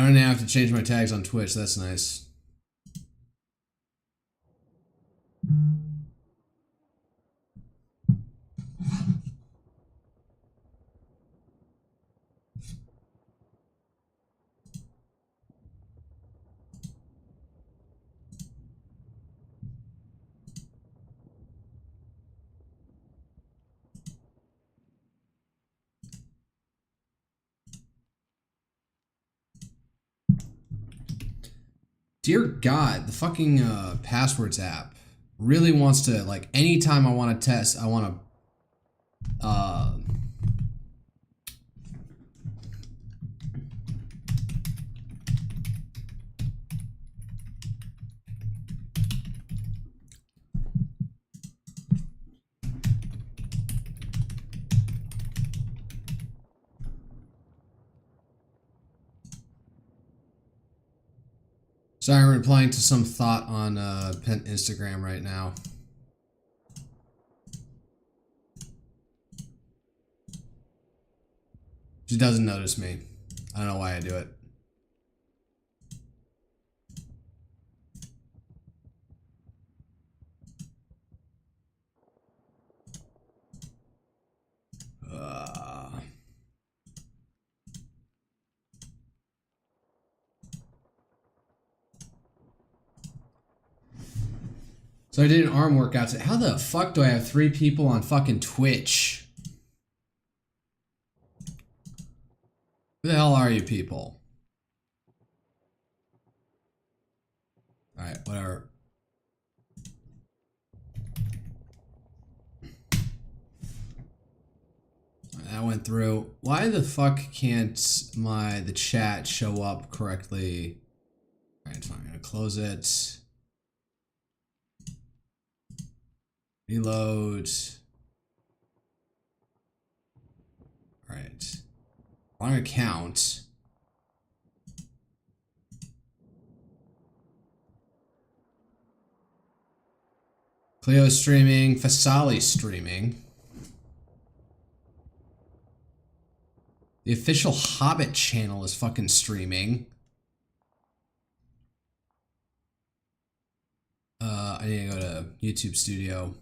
don't have to change my tags on Twitch. That's nice. Dear God, the fucking passwords app really wants to, like, anytime I want to test, I want to, sorry, I'm replying to some thought on Instagram right now. She doesn't notice me. I don't know why I do it. So I did an arm workout today. How the fuck do I have 3 people on fucking Twitch? Who the hell are you people? Alright, whatever. That went through. Why the fuck can't the chat show up correctly? Alright, fine. I'm gonna close it. Reload. Alright. Wrong account. Cleo streaming. Fasali streaming. The official Hobbit channel is fucking streaming. I need to go to YouTube Studio.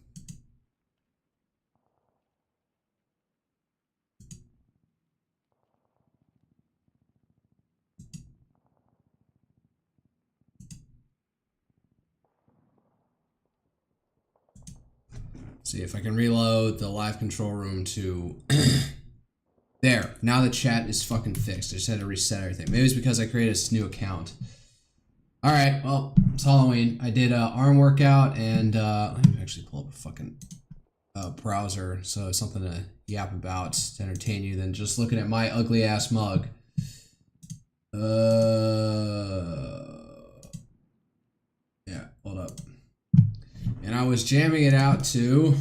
See if I can reload the live control room to there. Now the chat is fucking fixed. I just had to reset everything. Maybe it's because I created a new account. All right, well, it's Halloween. I did an arm workout and let me actually pull up a fucking browser so it's something to yap about to entertain you than just looking at my ugly ass mug. Yeah, hold up. And I was jamming it out to,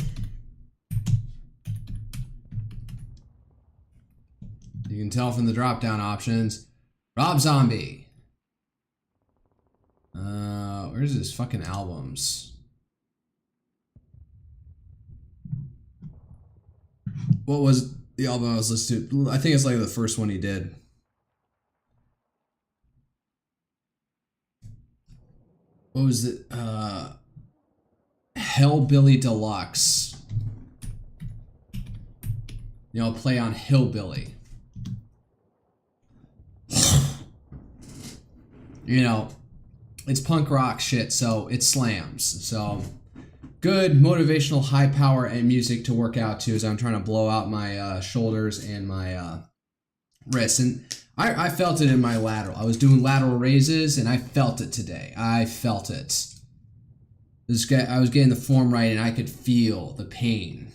you can tell from the drop down options, Rob Zombie. Where's his fucking albums? What was the album I was listening to? I think it's like the first one he did. What was it? Hellbilly Deluxe. You know, play on Hillbilly. You know, it's punk rock shit, so it slams. So, good motivational high power and music to work out to as I'm trying to blow out my shoulders and my wrists. And I felt it in my lateral. I was doing lateral raises and I felt it today. I felt it. I was getting the form right and I could feel the pain.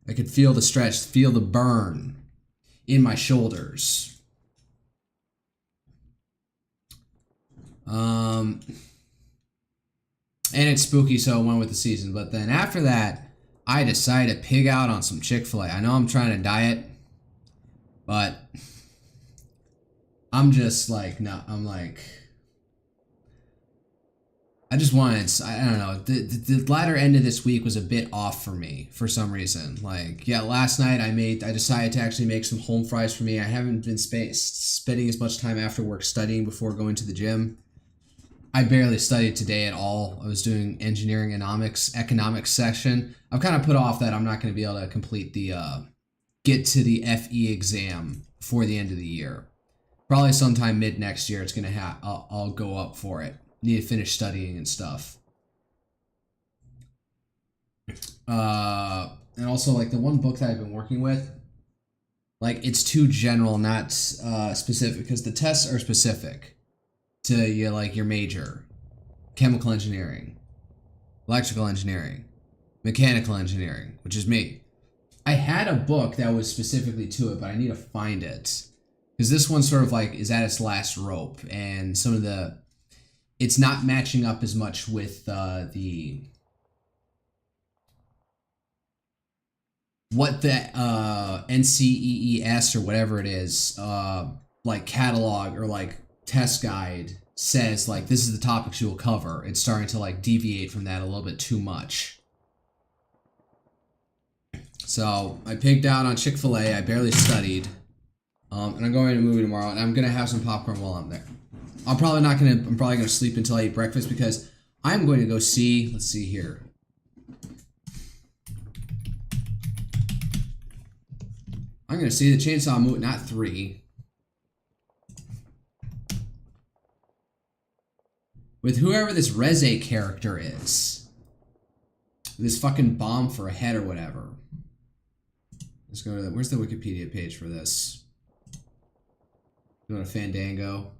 I could feel the stretch, feel the burn in my shoulders. And it's spooky, so it went with the season. But then after that, I decided to pig out on some Chick-fil-A. I know I'm trying to diet, but I'm just like, no, I'm like, I just wanted, I don't know, the latter end of this week was a bit off for me for some reason. Like, yeah, last night I decided to actually make some home fries for me. I haven't been spending as much time after work studying before going to the gym. I barely studied today at all. I was doing engineering economics section. I've kind of put off that I'm not going to be able to complete the, get to the FE exam before the end of the year. Probably sometime mid next year it's going to I'll go up for it. Need to finish studying and stuff. And also, like, the one book that I've been working with, like, it's too general, not specific, because the tests are specific to your major. Chemical engineering, electrical engineering, mechanical engineering, which is me. I had a book that was specifically to it, but I need to find it. Because this one sort of, like, is at its last rope, and some of the... It's not matching up as much with what the NCEES or whatever it is, like catalog or like test guide says, like, this is the topics you will cover. It's starting to like deviate from that a little bit too much. So I pigged out on Chick-fil-A. I barely studied. And I'm going to a movie tomorrow, and I'm going to have some popcorn while I'm there. I'm probably going to sleep until I eat breakfast because I'm going to go see, let's see here. I'm going to see the Chainsaw movie, not 3. With whoever this Reze character is. This fucking bomb for a head or whatever. Let's go to the, where's the Wikipedia page for this? Go to Fandango.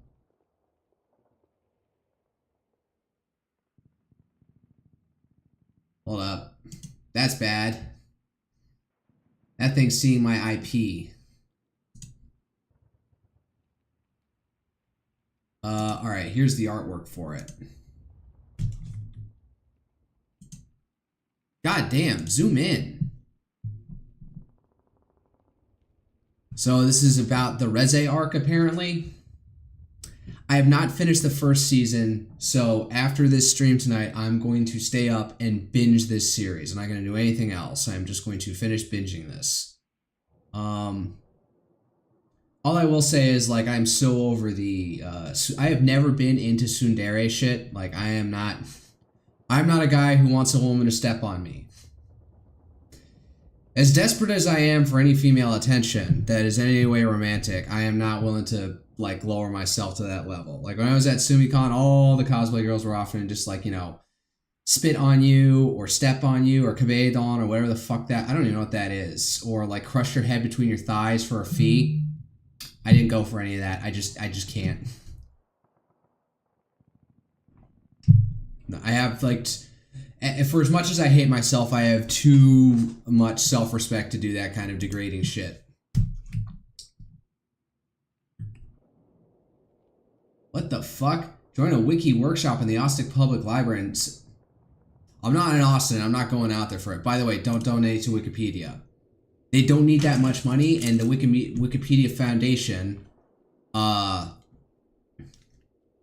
Hold up. That's bad. That thing's seeing my IP. Alright, here's the artwork for it. God damn, zoom in. So this is about the Reze arc, apparently. I have not finished the first season, so after this stream tonight, I'm going to stay up and binge this series. I'm not going to do anything else. I'm just going to finish binging this. All I will say is, like, I'm so over the... I have never been into tsundere shit. Like, I'm not a guy who wants a woman to step on me. As desperate as I am for any female attention that is in any way romantic, I am not willing to, like, lower myself to that level. Like, when I was at SumiCon, all the cosplay girls were often just, like, you know, spit on you, or step on you, or kabedon, or whatever the fuck that... I don't even know what that is. Or, like, crush your head between your thighs for a fee. I didn't go for any of that. I just can't. I have, like... For as much as I hate myself, I have too much self-respect to do that kind of degrading shit. What the fuck? Join a wiki workshop in the Austin Public Library. And I'm not in Austin. I'm not going out there for it. By the way, don't donate to Wikipedia. They don't need that much money, and the Wikipedia Foundation,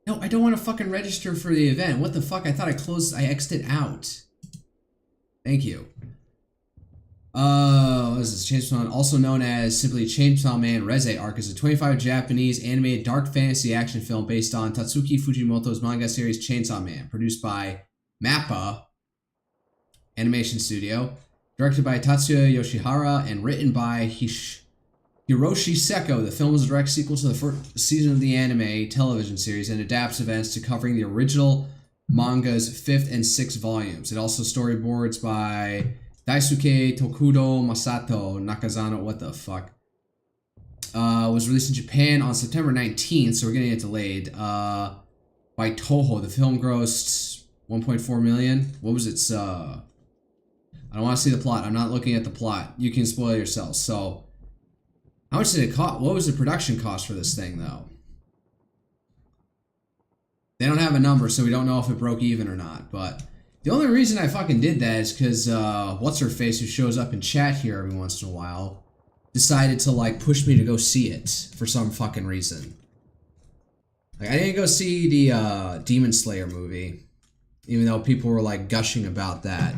no, I don't want to fucking register for the event. What the fuck? I thought I exited out. Thank you. What is this? Chainsaw Man, also known as simply Chainsaw Man Reze Arc, is a 25 Japanese animated dark fantasy action film based on Tatsuki Fujimoto's manga series Chainsaw Man, produced by MAPPA Animation Studio, directed by Tatsuya Yoshihara, and written by Hiroshi Seko. The film is a direct sequel to the first season of the anime television series and adapts events to covering the original manga's 5th and 6th volumes. It also storyboards by Daisuke Tokudo Masato Nakazano. What the fuck? Was released in Japan on September 19th, so we're getting it delayed. By Toho. The film grossed 1.4 million. What was its I don't want to see the plot. I'm not looking at the plot. You can spoil yourselves. So, how much did it cost? What was the production cost for this thing, though? They don't have a number, so we don't know if it broke even or not. But the only reason I fucking did that is because what's-her-face, who shows up in chat here every once in a while, decided to, like, push me to go see it for some fucking reason. Like, I didn't go see the Demon Slayer movie. even though people were like gushing about that.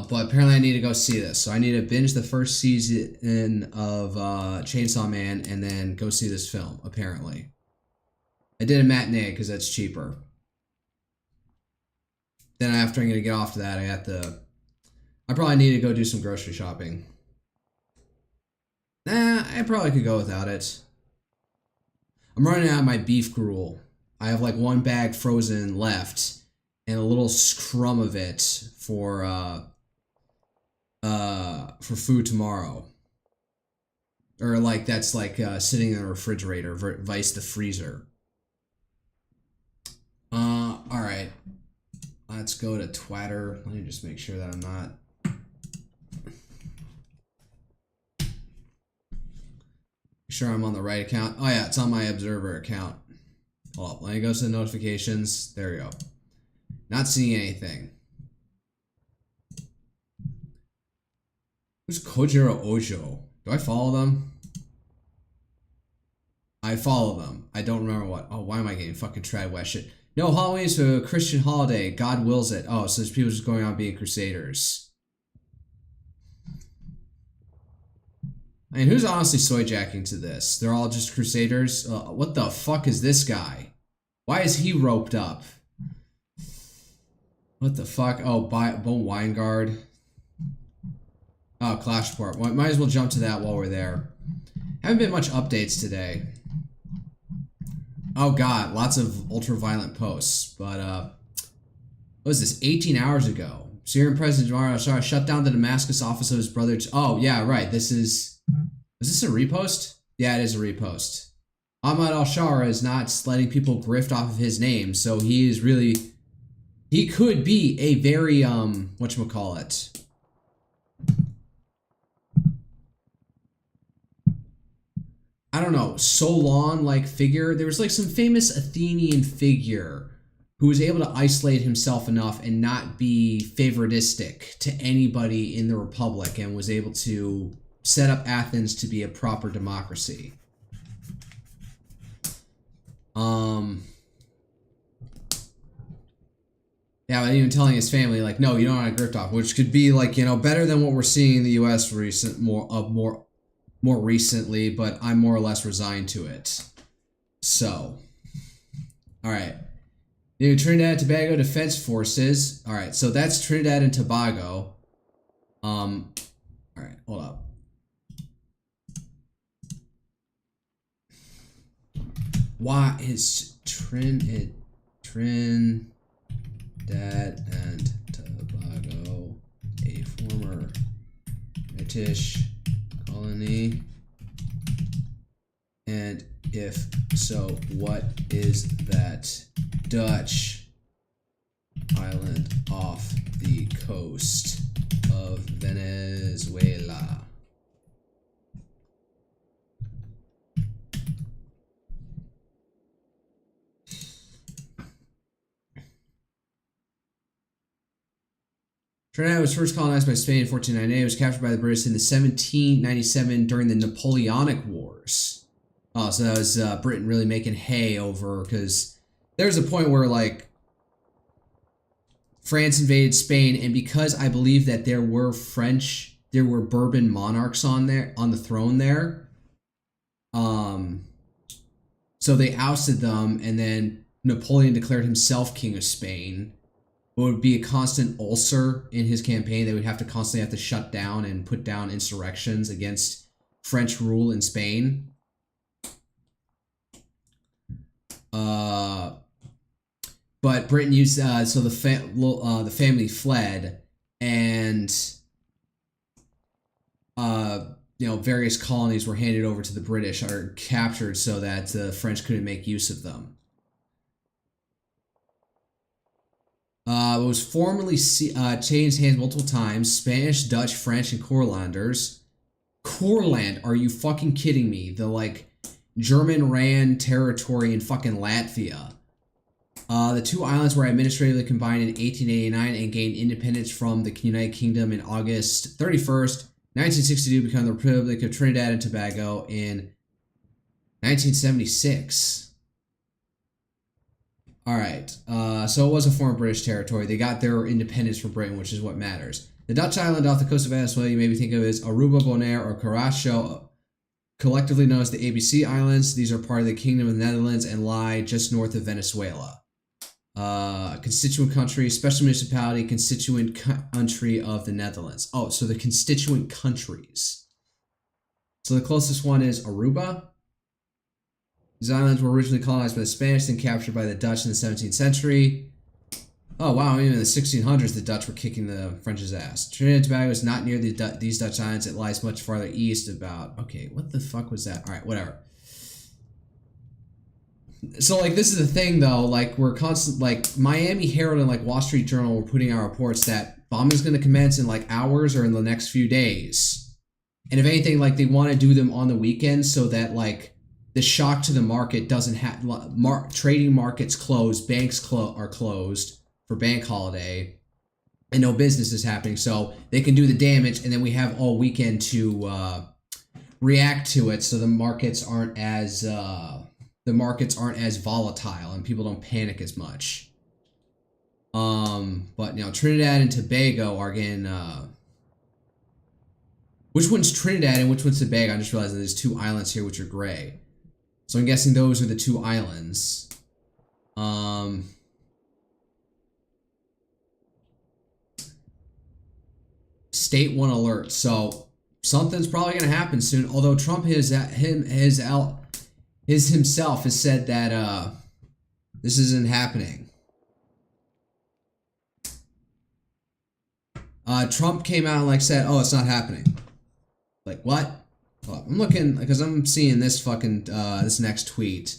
But apparently I need to go see this. So I need to binge the first season of Chainsaw Man and then go see this film, apparently. I did a matinee because that's cheaper. Then after I'm going to get off to that, I probably need to go do some grocery shopping. Nah, I probably could go without it. I'm running out of my beef gruel. I have like one bag frozen left and a little scrum of it for food tomorrow. Or like that's like sitting in the refrigerator, vice the freezer. All right. Let's go to Twitter. Let me just make sure that I'm not. Sure I'm on the right account. Oh yeah, it's on my Observer account. Hold up, let me go to the notifications. There we go. Not seeing anything. Who's Kojiro Ojo? Do I follow them? I follow them. I don't remember what. Oh, why am I getting fucking Trad West shit? No, Halloween is a Christian holiday. God wills it. Oh, so there's people just going on being crusaders. I mean, who's honestly soy-jacking to this? They're all just crusaders? What the fuck is this guy? Why is he roped up? What the fuck? Oh, Bo Weingard. Oh, Clash Report. Might as well jump to that while we're there. Haven't been much updates today. Oh god, lots of ultra-violent posts. But, what was this? 18 hours ago. Syrian President Jamar al-Shah shut down the Damascus office of his brother. Oh, yeah, right. This is... Is this a repost? Yeah, it is a repost. Ahmad al-Shah is not letting people grift off of his name, so he is really... He could be a very, whatchamacallit. I don't know, Solon-like figure. There was like some famous Athenian figure who was able to isolate himself enough and not be favoritistic to anybody in the Republic and was able to set up Athens to be a proper democracy. Yeah, but even telling his family, like, no, you don't want to grift off, which could be like, you know, better than what we're seeing in the U.S. more recently, but I'm more or less resigned to it. So, all right. New Trinidad and Tobago Defense Forces. All right, so that's Trinidad and Tobago. All right, hold up. Why is Trinidad and Tobago a former British colony? And if so, what is that Dutch island off the coast of Venezuela? Trinidad was first colonized by Spain in 1498. It was captured by the British in the 1797 during the Napoleonic Wars. Oh, so that was Britain really making hay over, because there's a point where, like, France invaded Spain, and because I believe that there were Bourbon monarchs on the throne there, so they ousted them, and then Napoleon declared himself king of Spain. It would be a constant ulcer in his campaign. They would have to constantly shut down and put down insurrections against French rule in Spain. But Britain used so the family fled, and you know, various colonies were handed over to the British or captured so that the French couldn't make use of them. It was formerly changed hands multiple times. Spanish, Dutch, French, and Courlanders. Courland? Are you fucking kidding me? The, like, German ran territory in fucking Latvia. The two islands were administratively combined in 1889 and gained independence from the United Kingdom in August 31st, 1962, becoming the Republic of Trinidad and Tobago in 1976. All right. So it was a former British territory. They got their independence from Britain, which is what matters. The Dutch island off the coast of Venezuela you maybe think of as Aruba, Bonaire, or Curaçao, collectively known as the ABC Islands. These are part of the Kingdom of the Netherlands and lie just north of Venezuela. Constituent country, special municipality, constituent country of the Netherlands. Oh, so the constituent countries. So the closest one is Aruba. These islands were originally colonized by the Spanish and captured by the Dutch in the 17th century. Oh, wow, even in the 1600s, the Dutch were kicking the French's ass. Trinidad and Tobago is not near these Dutch islands. It lies much farther east about... Okay, what the fuck was that? All right, whatever. So, like, this is the thing, though. Like, we're constant... Like, Miami Herald and, like, Wall Street Journal were putting out reports that bombing is going to commence in, like, hours or in the next few days. And if anything, like, they want to do them on the weekend so that, like, the shock to the market doesn't have... trading markets closed, banks are closed for bank holiday, and no business is happening, so they can do the damage, and then we have all weekend to react to it, so the markets aren't as volatile, and people don't panic as much. But you know, Trinidad and Tobago are getting which one's Trinidad and which one's Tobago? I just realized that there's two islands here which are gray, so I'm guessing those are the two islands. State 1 alert. So something's probably going to happen soon. Although Trump himself has said that this isn't happening. Trump came out and like said, "Oh, it's not happening." Like what? Well, I'm looking because I'm seeing this fucking this next tweet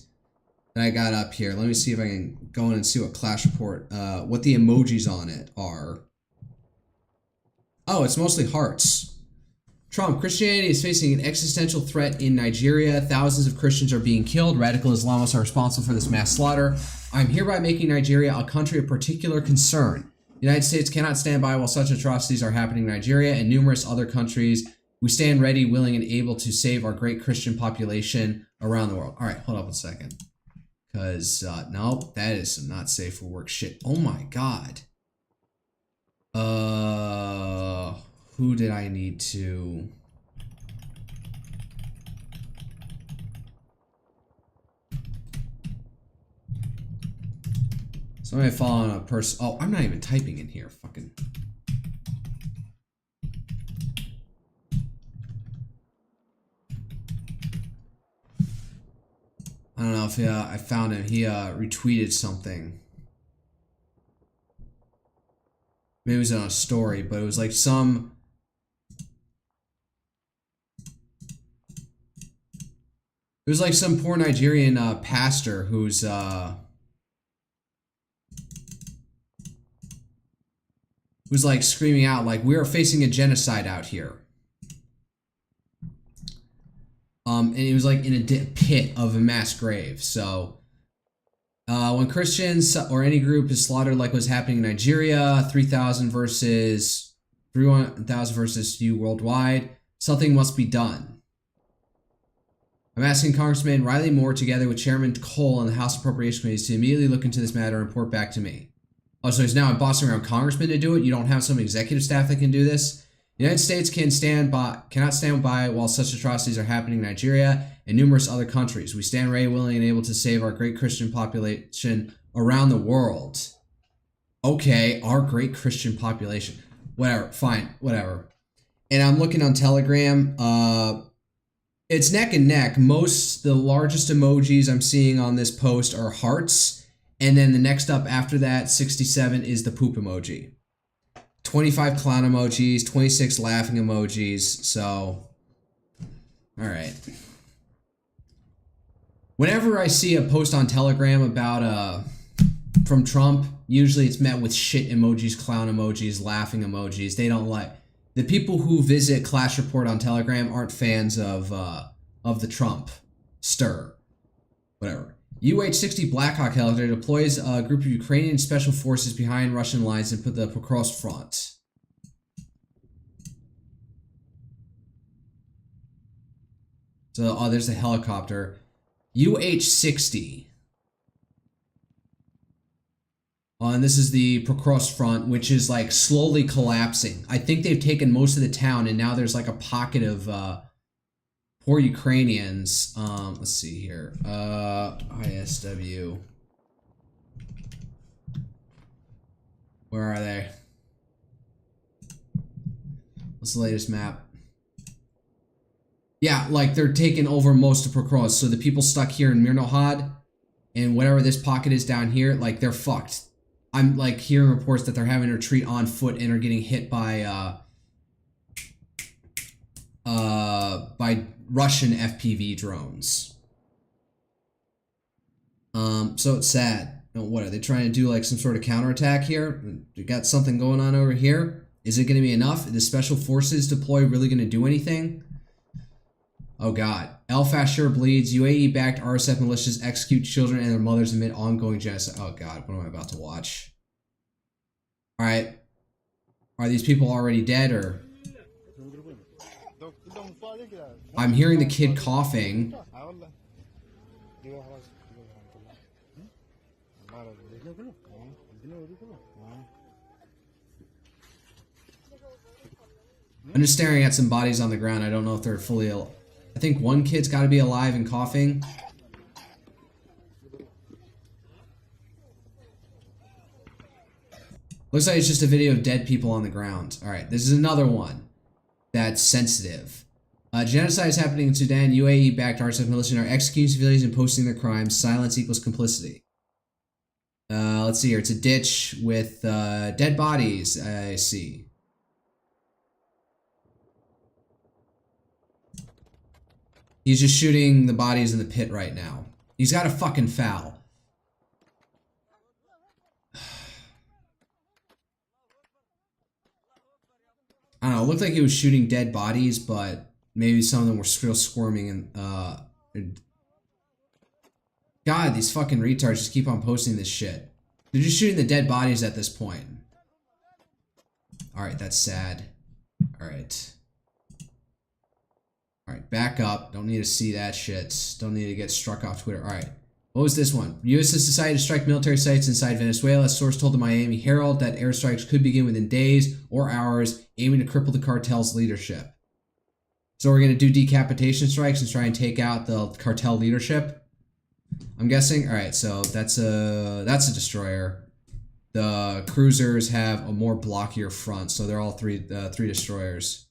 that I got up here. Let me see if I can go in and see what Clash Report, what the emojis on it are. Oh, it's mostly hearts. Trump, Christianity is facing an existential threat in Nigeria. Thousands of Christians are being killed. Radical Islamists are responsible for this mass slaughter. I'm hereby making Nigeria a country of particular concern. The United States cannot stand by while such atrocities are happening in Nigeria and numerous other countries. We stand ready, willing, and able to save our great Christian population around the world. All right, hold up a second. Because, no, that is some not safe for work shit. Oh my god. Who did I need to... Somebody follow on a person... Oh, I'm not even typing in here. Fucking... I don't know if I found him. He retweeted something. Maybe it was on a story, but it was like some... It was like some poor Nigerian pastor who's like screaming out like, "We are facing a genocide out here." And he was like in a pit of a mass grave. So when Christians or any group is slaughtered like what's happening in Nigeria, 3,000 versus you worldwide, something must be done. I'm asking Congressman Riley Moore, together with Chairman Cole and the House Appropriations Committees, to immediately look into this matter and report back to me. Oh, so he's now bossing around congressmen to do it? You don't have some executive staff that can do this? The United States cannot stand by while such atrocities are happening in Nigeria and numerous other countries. We stand ready, willing, and able to save our great Christian population around the world. Okay, our great Christian population. Whatever, fine, whatever. And I'm looking on Telegram. It's neck and neck. The largest emojis I'm seeing on this post are hearts. And then the next up after that, 67, is the poop emoji. 25 clown emojis, 26 laughing emojis. So, all right. Whenever I see a post on Telegram about from Trump, usually it's met with shit emojis, clown emojis, laughing emojis. They don't like... The people who visit Clash Report on Telegram aren't fans of the Trump stir. Whatever. UH-60 Blackhawk helicopter deploys a group of Ukrainian special forces behind Russian lines and put the Pokrovsk front. So, oh, there's a helicopter. UH-60. And this is the Prokros front, which is like slowly collapsing. I think they've taken most of the town, and now there's like a pocket of poor Ukrainians. Let's see here. ISW. Where are they? What's the latest map? Yeah, like they're taking over most of Prokros. So the people stuck here in Mirnohad and whatever this pocket is down here, like they're fucked. I'm like hearing reports that they're having to retreat on foot and are getting hit by Russian FPV drones. So it's sad. What are they trying to do? Like some sort of counterattack here? You got something going on over here? Is it going to be enough? Is the special forces deploy really going to do anything? Oh God. El Fashir bleeds. UAE-backed RSF militias execute children and their mothers amid ongoing genocide. Oh God, what am I about to watch? Alright. Are these people already dead or? I'm hearing the kid coughing. I'm just staring at some bodies on the ground. I don't know if they're fully ill. I think one kid's got to be alive and coughing. Looks like it's just a video of dead people on the ground. Alright, this is another one that's sensitive. Genocide is happening in Sudan. UAE-backed RSF militias are executing civilians and posting their crimes. Silence equals complicity. Let's see here. It's a ditch with dead bodies, I see. He's just shooting the bodies in the pit right now. He's got a fucking foul. I don't know, it looked like he was shooting dead bodies, but maybe some of them were still squirming and God, these fucking retards just keep on posting this shit. They're just shooting the dead bodies at this point. Alright, that's sad. Alright. Alright, back up. Don't need to see that shit. Don't need to get struck off Twitter. Alright. What was this one? U.S. has decided to strike military sites inside Venezuela. A source told the Miami Herald that airstrikes could begin within days or hours, aiming to cripple the cartel's leadership. So we're going to do decapitation strikes and try and take out the cartel leadership, I'm guessing. Alright, so that's a destroyer. The cruisers have a more blockier front, so they're all three destroyers.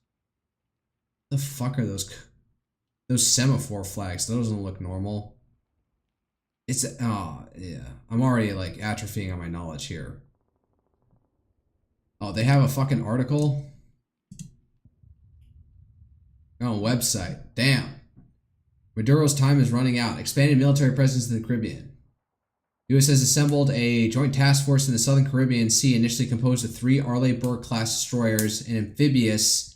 The fuck are those semaphore flags? Those don't look normal. It's oh yeah. I'm already like atrophying on my knowledge here. Oh, they have a fucking article. Oh, website. Damn. Maduro's time is running out. Expanded military presence in the Caribbean. U.S. has assembled a joint task force in the Southern Caribbean Sea, initially composed of 3 Arleigh Burke-class destroyers, an amphibious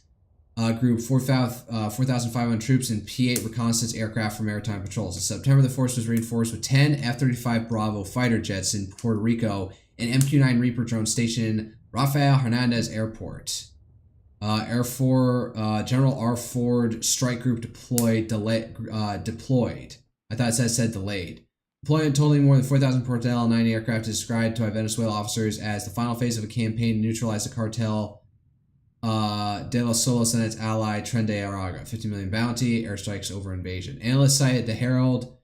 group, 4,500 troops, and P-8 reconnaissance aircraft for maritime patrols. In September, the force was reinforced with 10 F-35 Bravo fighter jets in Puerto Rico and MQ-9 Reaper drones stationed in Rafael Hernandez Airport. General R. Ford Strike Group deployed. I thought it said delayed. Deployment totaling more than 4,000 Portel 90 aircraft is described by Venezuela officers as the final phase of a campaign to neutralize the cartel De Los Solos and its ally Tren de Aragua. 50 million bounty, airstrikes over invasion. Analysts cited the Herald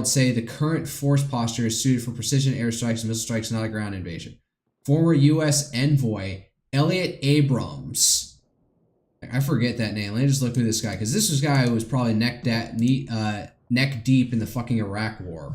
say the current force posture is suited for precision airstrikes and missile strikes, not a ground invasion. Former U.S. envoy Elliot Abrams, I forget that name. Let me just look through this guy, because this was a guy who was probably neck deep in the fucking Iraq War.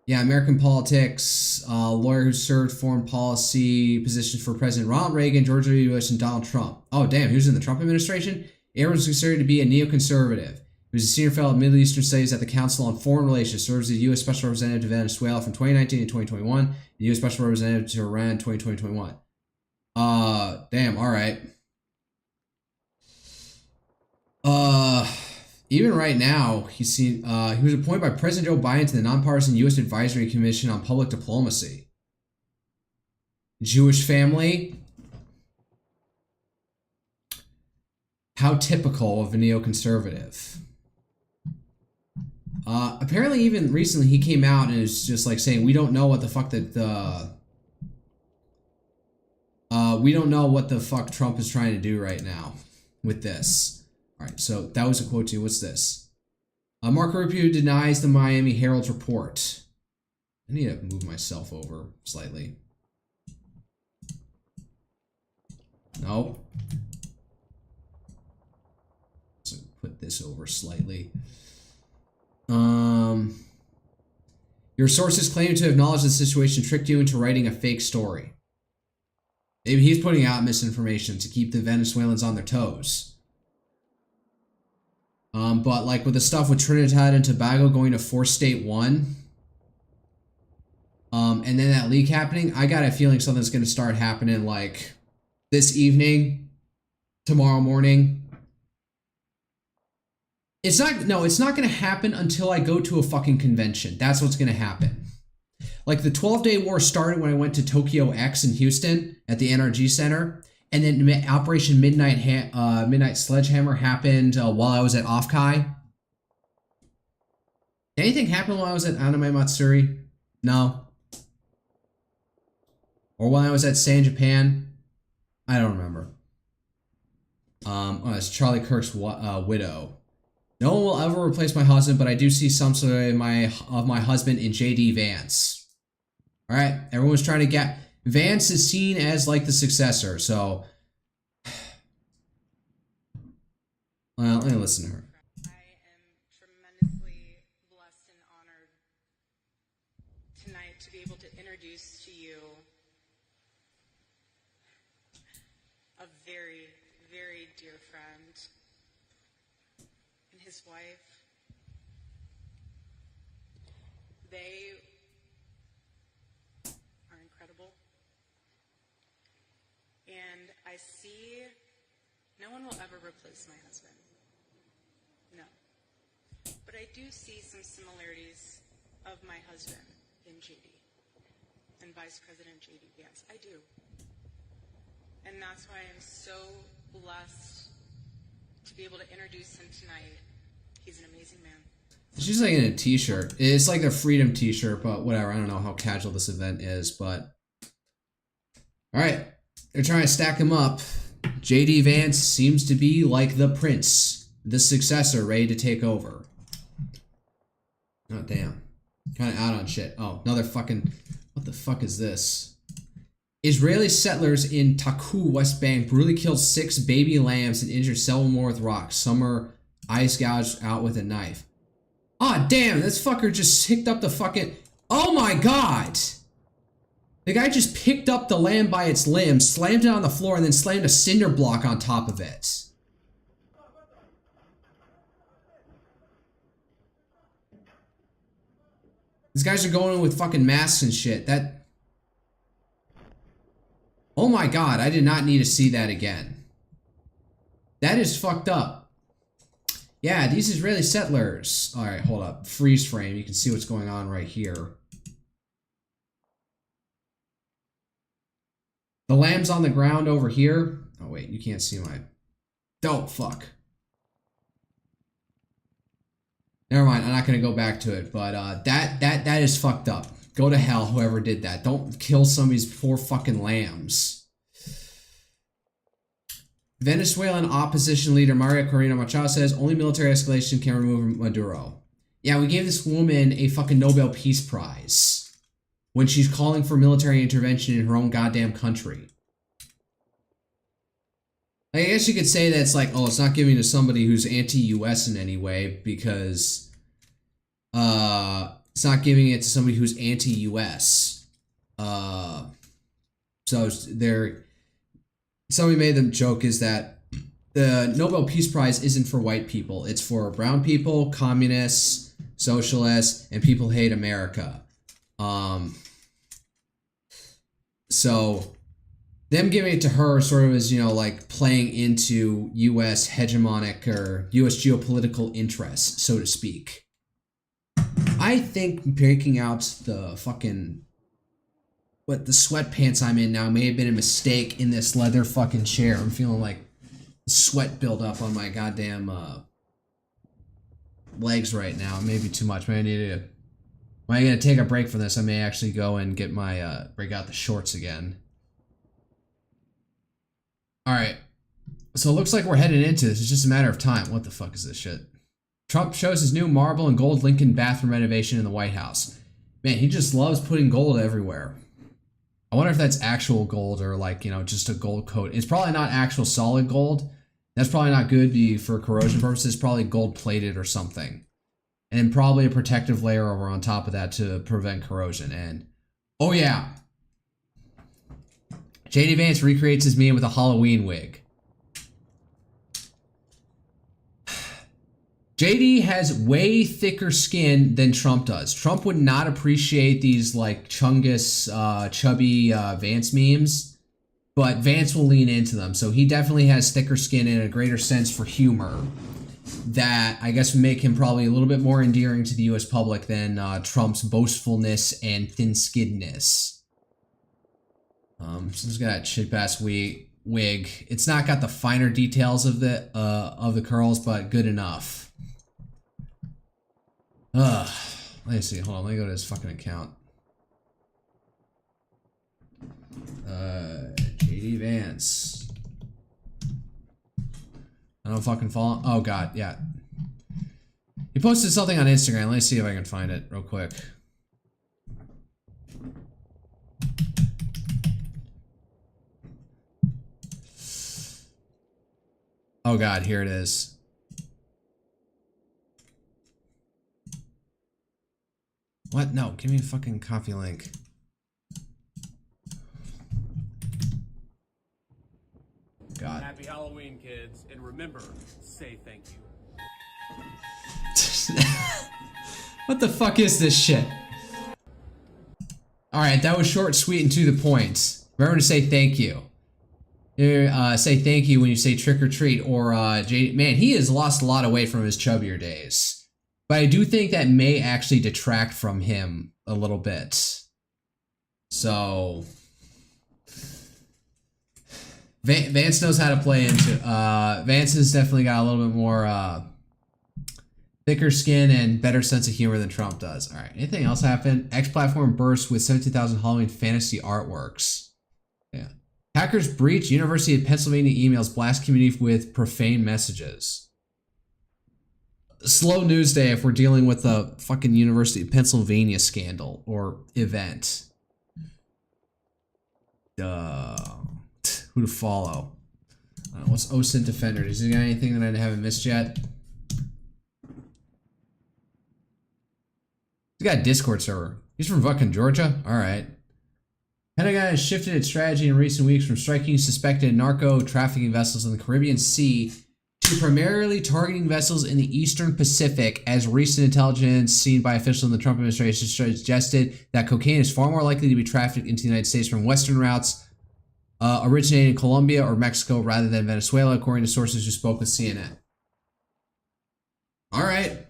Yeah, American politics, lawyer who served foreign policy positions for President Ronald Reagan, George W. Bush, and Donald Trump. Oh, damn, he was in the Trump administration? Abrams was considered to be a neoconservative. He was a senior fellow of Middle Eastern Studies at the Council on Foreign Relations, serves as U.S. Special Representative to Venezuela from 2019 to 2021, and U.S. Special Representative to Iran 2020-21. Damn, alright. Even right now, he was appointed by President Joe Biden to the nonpartisan U.S. Advisory Commission on Public Diplomacy. Jewish family. How typical of a neoconservative. Apparently even recently he came out and is just like saying, we don't know what the fuck we don't know what the fuck Trump is trying to do right now with this. Alright, so that was a quote to you. What's this? Marco Rubio denies the Miami Herald's report. I need to move myself over slightly. No. So put this over slightly. Your sources claim to have knowledge the situation tricked you into writing a fake story. Maybe he's putting out misinformation to keep the Venezuelans on their toes. But like with the stuff with Trinidad and Tobago going to 4-state 1, and then that leak happening, I got a feeling something's going to start happening like this evening, tomorrow morning. It's not going to happen until I go to a fucking convention. That's what's going to happen. Like the 12-day war started when I went to Tokyo X in Houston at the NRG Center, and then Operation Midnight Sledgehammer happened while I was at Offkai. Anything happen while I was at Anime Matsuri? No. Or while I was at San Japan? I don't remember. Oh, it's Charlie Kirk's widow. No one will ever replace my husband, but I do see some sort of my husband in JD Vance. All right, everyone's trying to get Vance is seen as like the successor, so well, let me listen to her. I am tremendously blessed and honored tonight to be able to introduce to you a very, very dear friend and his wife. They are incredible. And I see no one will ever replace my husband. No. But I do see some similarities of my husband in JD and Vice President JD Vance. I do. And that's why I'm so blessed to be able to introduce him tonight. He's an amazing man. She's like in a t-shirt. It's like a freedom t-shirt, but whatever. I don't know how casual this event is, but all right. They're trying to stack him up. JD Vance seems to be like the prince, the successor, ready to take over. Oh, damn. Kind of out on shit. Oh, another fucking... What the fuck is this? Israeli settlers in Taku, West Bank, brutally killed 6 baby lambs and injured several more with rocks. Some are eyes gouged out with a knife. Ah, damn, this fucker just picked up the fucking... Oh my god! The guy just picked up the lamb by its limbs, slammed it on the floor, and then slammed a cinder block on top of it. These guys are going in with fucking masks and shit. That... Oh my god, I did not need to see that again. That is fucked up. Yeah, these Israeli settlers. Alright, hold up. Freeze frame. You can see what's going on right here. The lamb's on the ground over here. Oh, wait, you can't see my... Oh, fuck. Never mind, I'm not going to go back to it, but that is fucked up. Go to hell, whoever did that. Don't kill somebody's poor fucking lambs. Venezuelan opposition leader Maria Corina Machado says only military escalation can remove Maduro. Yeah, we gave this woman a fucking Nobel Peace Prize when she's calling for military intervention in her own goddamn country. I guess you could say that it's like, oh, it's not giving to somebody who's anti-US in any way because it's not giving it to somebody who's anti-US. So there, somebody made the joke is that the Nobel Peace Prize isn't for white people. It's for brown people, communists, socialists, and people who hate America. So them giving it to her sort of is, you know, like playing into U.S. hegemonic or U.S. geopolitical interests, so to speak. I think breaking out the fucking... What, the sweatpants I'm in now may have been a mistake in this leather fucking chair. I'm feeling like sweat build up on my goddamn, legs right now. Maybe too much. Maybe I need to. When I gonna take a break from this, I may actually go and get my break out the shorts again. All right. So it looks like we're heading into this. It's just a matter of time. What the fuck is this shit? Trump shows his new marble and gold Lincoln bathroom renovation in the White House. Man, he just loves putting gold everywhere. I wonder if that's actual gold or like, you know, just a gold coat. It's probably not actual solid gold. That's probably not good for corrosion purposes. It's probably gold plated or something. And probably a protective layer over on top of that to prevent corrosion. And, oh yeah. JD Vance recreates his meme with a Halloween wig. JD has way thicker skin than Trump does. Trump would not appreciate these like Chungus, chubby Vance memes, but Vance will lean into them. So he definitely has thicker skin and a greater sense for humor that I guess would make him probably a little bit more endearing to the US public than Trump's boastfulness and thin-skinnedness. So he's got that shit-ass wig. It's not got the finer details of the curls, but good enough. Let me see. Hold on. Let me go to his fucking account. JD Vance. I don't fucking follow. Oh god, yeah. He posted something on Instagram. Let me see if I can find it real quick. Oh god, here it is. What? No, give me a fucking copy link. God. Happy Halloween, kids, and remember, say thank you. What the fuck is this shit? Alright, that was short, sweet, and to the point. Remember to say thank you. Say thank you when you say trick or treat, or man, he has lost a lot of weight from his chubbier days. But I do think that may actually detract from him a little bit. So Vance knows how to play into Vance has definitely got a little bit more thicker skin and better sense of humor than Trump does. Alright, anything else happen? X platform bursts with 17,000 Halloween fantasy artworks. Yeah. Hackers breach University of Pennsylvania emails, blast community with profane messages. Slow news day if we're dealing with a fucking University of Pennsylvania scandal or event. Who to follow? What's OSINT Defender? Does he got anything that I haven't missed yet? He's got a Discord server. He's from fucking Georgia? Alright. Pentagon has shifted its strategy in recent weeks from striking suspected narco trafficking vessels in the Caribbean Sea to primarily targeting vessels in the Eastern Pacific, as recent intelligence seen by officials in the Trump administration suggested that cocaine is far more likely to be trafficked into the United States from Western routes originating in Colombia or Mexico rather than Venezuela, according to sources who spoke with CNN. All right.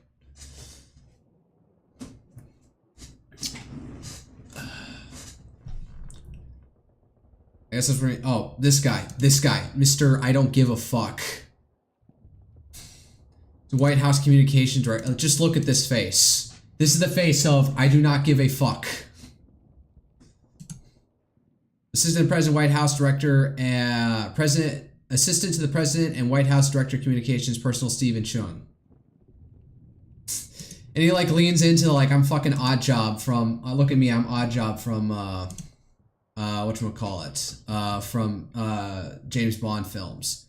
I guess that's right. Oh, this guy, Mr. I don't give a fuck. The White House Communications Director. Just look at this face. This is the face of I do not give a fuck. Assistant President, White House Director, Assistant to the President and White House Director of Communications, Personal Stephen Chung. And he like leans into like I'm fucking Odd Job from. Look at me, I'm Odd Job from. Whatchamacallit? From James Bond films.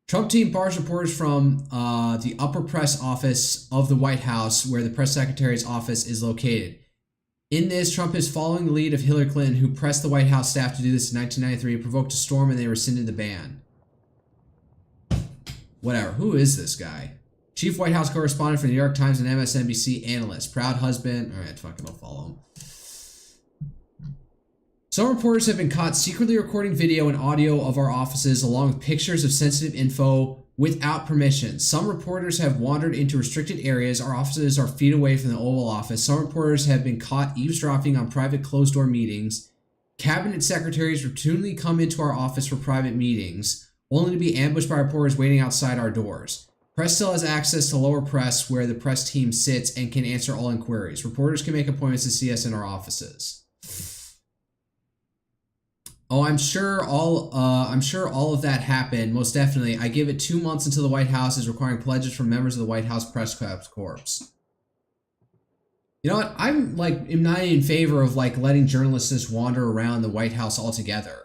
Trump team bars reporters from the upper press office of the White House, where the press secretary's office is located. In this, Trump is following the lead of Hillary Clinton, who pressed the White House staff to do this in 1993, provoked a storm, and they rescinded the ban. Whatever. Who is this guy? Chief White House correspondent for the New York Times and MSNBC analyst. Proud husband. All right, fucking I'll follow him. Some reporters have been caught secretly recording video and audio of our offices along with pictures of sensitive info without permission. Some reporters have wandered into restricted areas. Our offices are feet away from the Oval Office. Some reporters have been caught eavesdropping on private closed-door meetings. Cabinet secretaries routinely come into our office for private meetings, only to be ambushed by reporters waiting outside our doors. Press still has access to lower press where the press team sits and can answer all inquiries. Reporters can make appointments to see us in our offices. Oh, I'm sure all of that happened. Most definitely. I give it 2 months until the White House is requiring pledges from members of the White House Press Corps. You know what? I'm not in favor of letting journalists just wander around the White House altogether.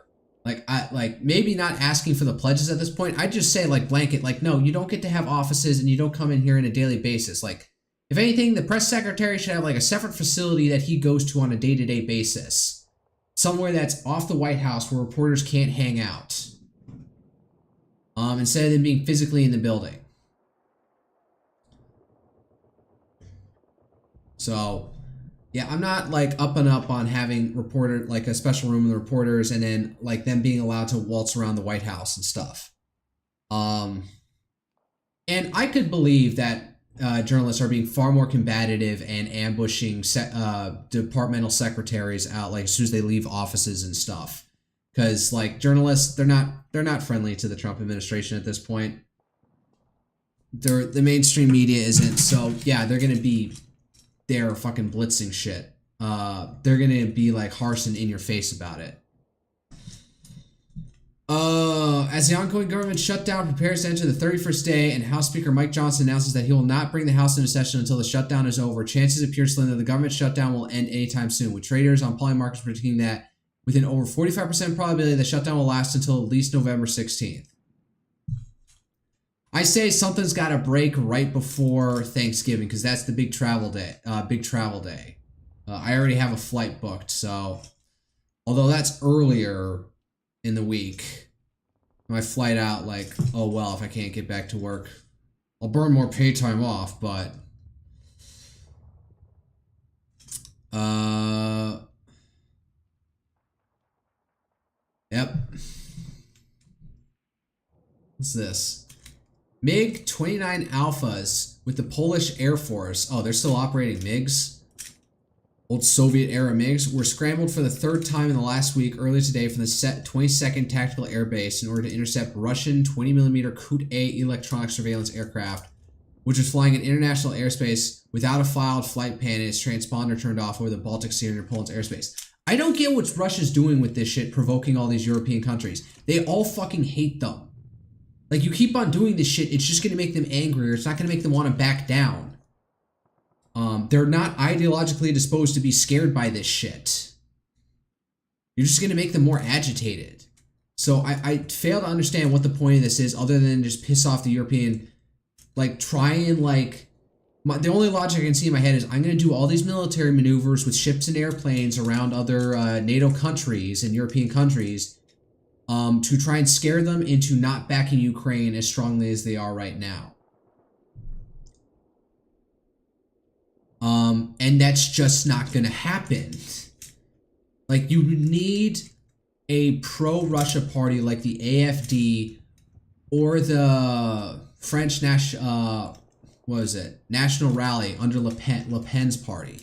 Maybe not asking for the pledges at this point. I'd just say blanket, no, you don't get to have offices and you don't come in here on a daily basis. If anything, the press secretary should have a separate facility that he goes to on a day-to-day basis. Somewhere that's off the White House where reporters can't hang out. Instead of them being physically in the building. So, yeah, I'm not up and up on having a special room with the reporters and then them being allowed to waltz around the White House and stuff. And I could believe that journalists are being far more combative and ambushing departmental secretaries out as soon as they leave offices and stuff. Because journalists, they're not friendly to the Trump administration at this point. The mainstream media isn't. So yeah, they're gonna be there fucking blitzing shit. They're gonna be harsh and in your face about it. As the ongoing government shutdown prepares to enter the 31st day and House Speaker Mike Johnson announces that he will not bring the House into session until the shutdown is over, chances appear slim that the government shutdown will end anytime soon, with traders on poly markets predicting that with an over 45% probability the shutdown will last until at least November 16th. I say something's got to break right before Thanksgiving because that's the big travel day. I already have a flight booked, so although that's earlier in the week, my flight out oh well, if I can't get back to work, I'll burn more pay time off, but yep. What's this? MiG-29 Alphas with the Polish Air Force. Oh, they're still operating MiGs? Old Soviet-era MiGs were scrambled for the third time in the last week earlier today from the 22nd Tactical Air Base in order to intercept Russian 20mm Kut-A electronic surveillance aircraft, which was flying in international airspace without a filed flight plan and its transponder turned off over the Baltic Sea near Poland's airspace. I don't get what Russia's doing with this shit, provoking all these European countries. They all fucking hate them. You keep on doing this shit, it's just going to make them angrier. It's not going to make them want to back down. They're not ideologically disposed to be scared by this shit. You're just going to make them more agitated. So I fail to understand what the point of this is other than just piss off the European. Try and the only logic I can see in my head is I'm going to do all these military maneuvers with ships and airplanes around other NATO countries and European countries to try and scare them into not backing Ukraine as strongly as they are right now. And that's just not going to happen. You need a pro-Russia party like the AfD or the French National Rally under Le Pen's party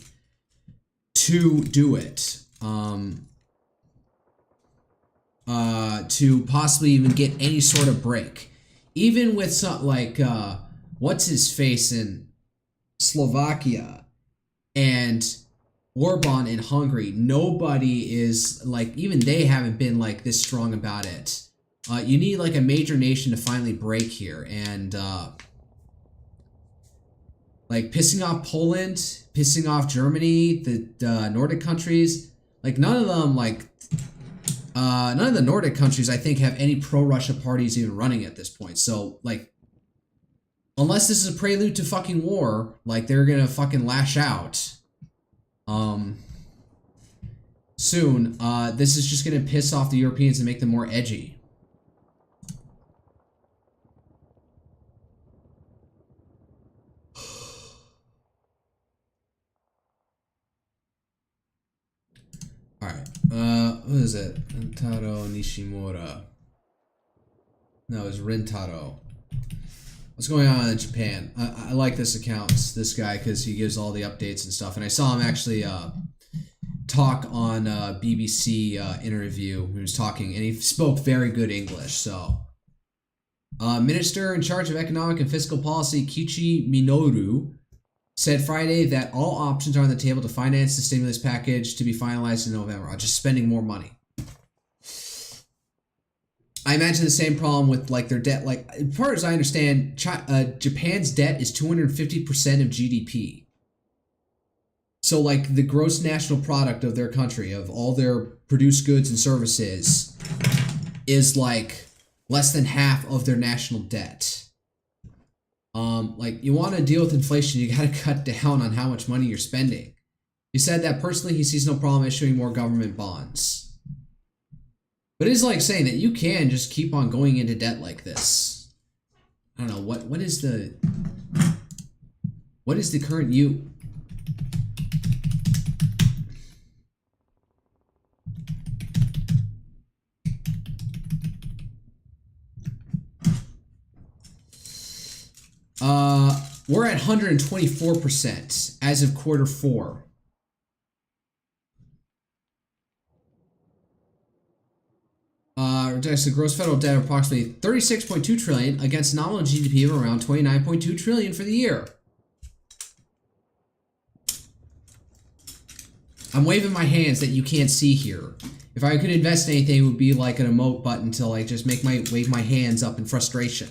to do it. To possibly even get any sort of break. Even with some what's his face in Slovakia and Orban in Hungary, nobody is even they haven't been this strong about it. You need a major nation to finally break here, and pissing off Poland, pissing off Germany, the Nordic countries, none of them none of the Nordic countries I think have any pro-Russia parties even running at this point. So unless this is a prelude to fucking war, they're gonna fucking lash out soon. This is just gonna piss off the Europeans and make them more edgy. Alright, what is it? Rentaro Nishimura. No, it's Rentaro. What's going on in Japan? I like this account, this guy, because he gives all the updates and stuff. And I saw him actually talk on a BBC interview. He was talking, and he spoke very good English, so Minister in charge of economic and fiscal policy, Kichi Minoru, said Friday that all options are on the table to finance the stimulus package to be finalized in November. Just spending more money. I imagine the same problem with like their debt. Like, as far as I understand, Japan's debt is 250% of GDP. So like the gross national product of their country, of all their produced goods and services, is like less than half of their national debt. Like, you want to deal with inflation, you got to cut down on how much money you're spending. He said that personally he sees no problem issuing more government bonds. But it's like saying that you can just keep on going into debt like this. I don't know, what is the current you? We're at 124% as of quarter 4. The gross federal debt of approximately 36.2 trillion against nominal GDP of around 29.2 trillion for the year. I'm waving my hands that you can't see here. If I could invest in anything, it would be like an emote button to like just wave my hands up in frustration.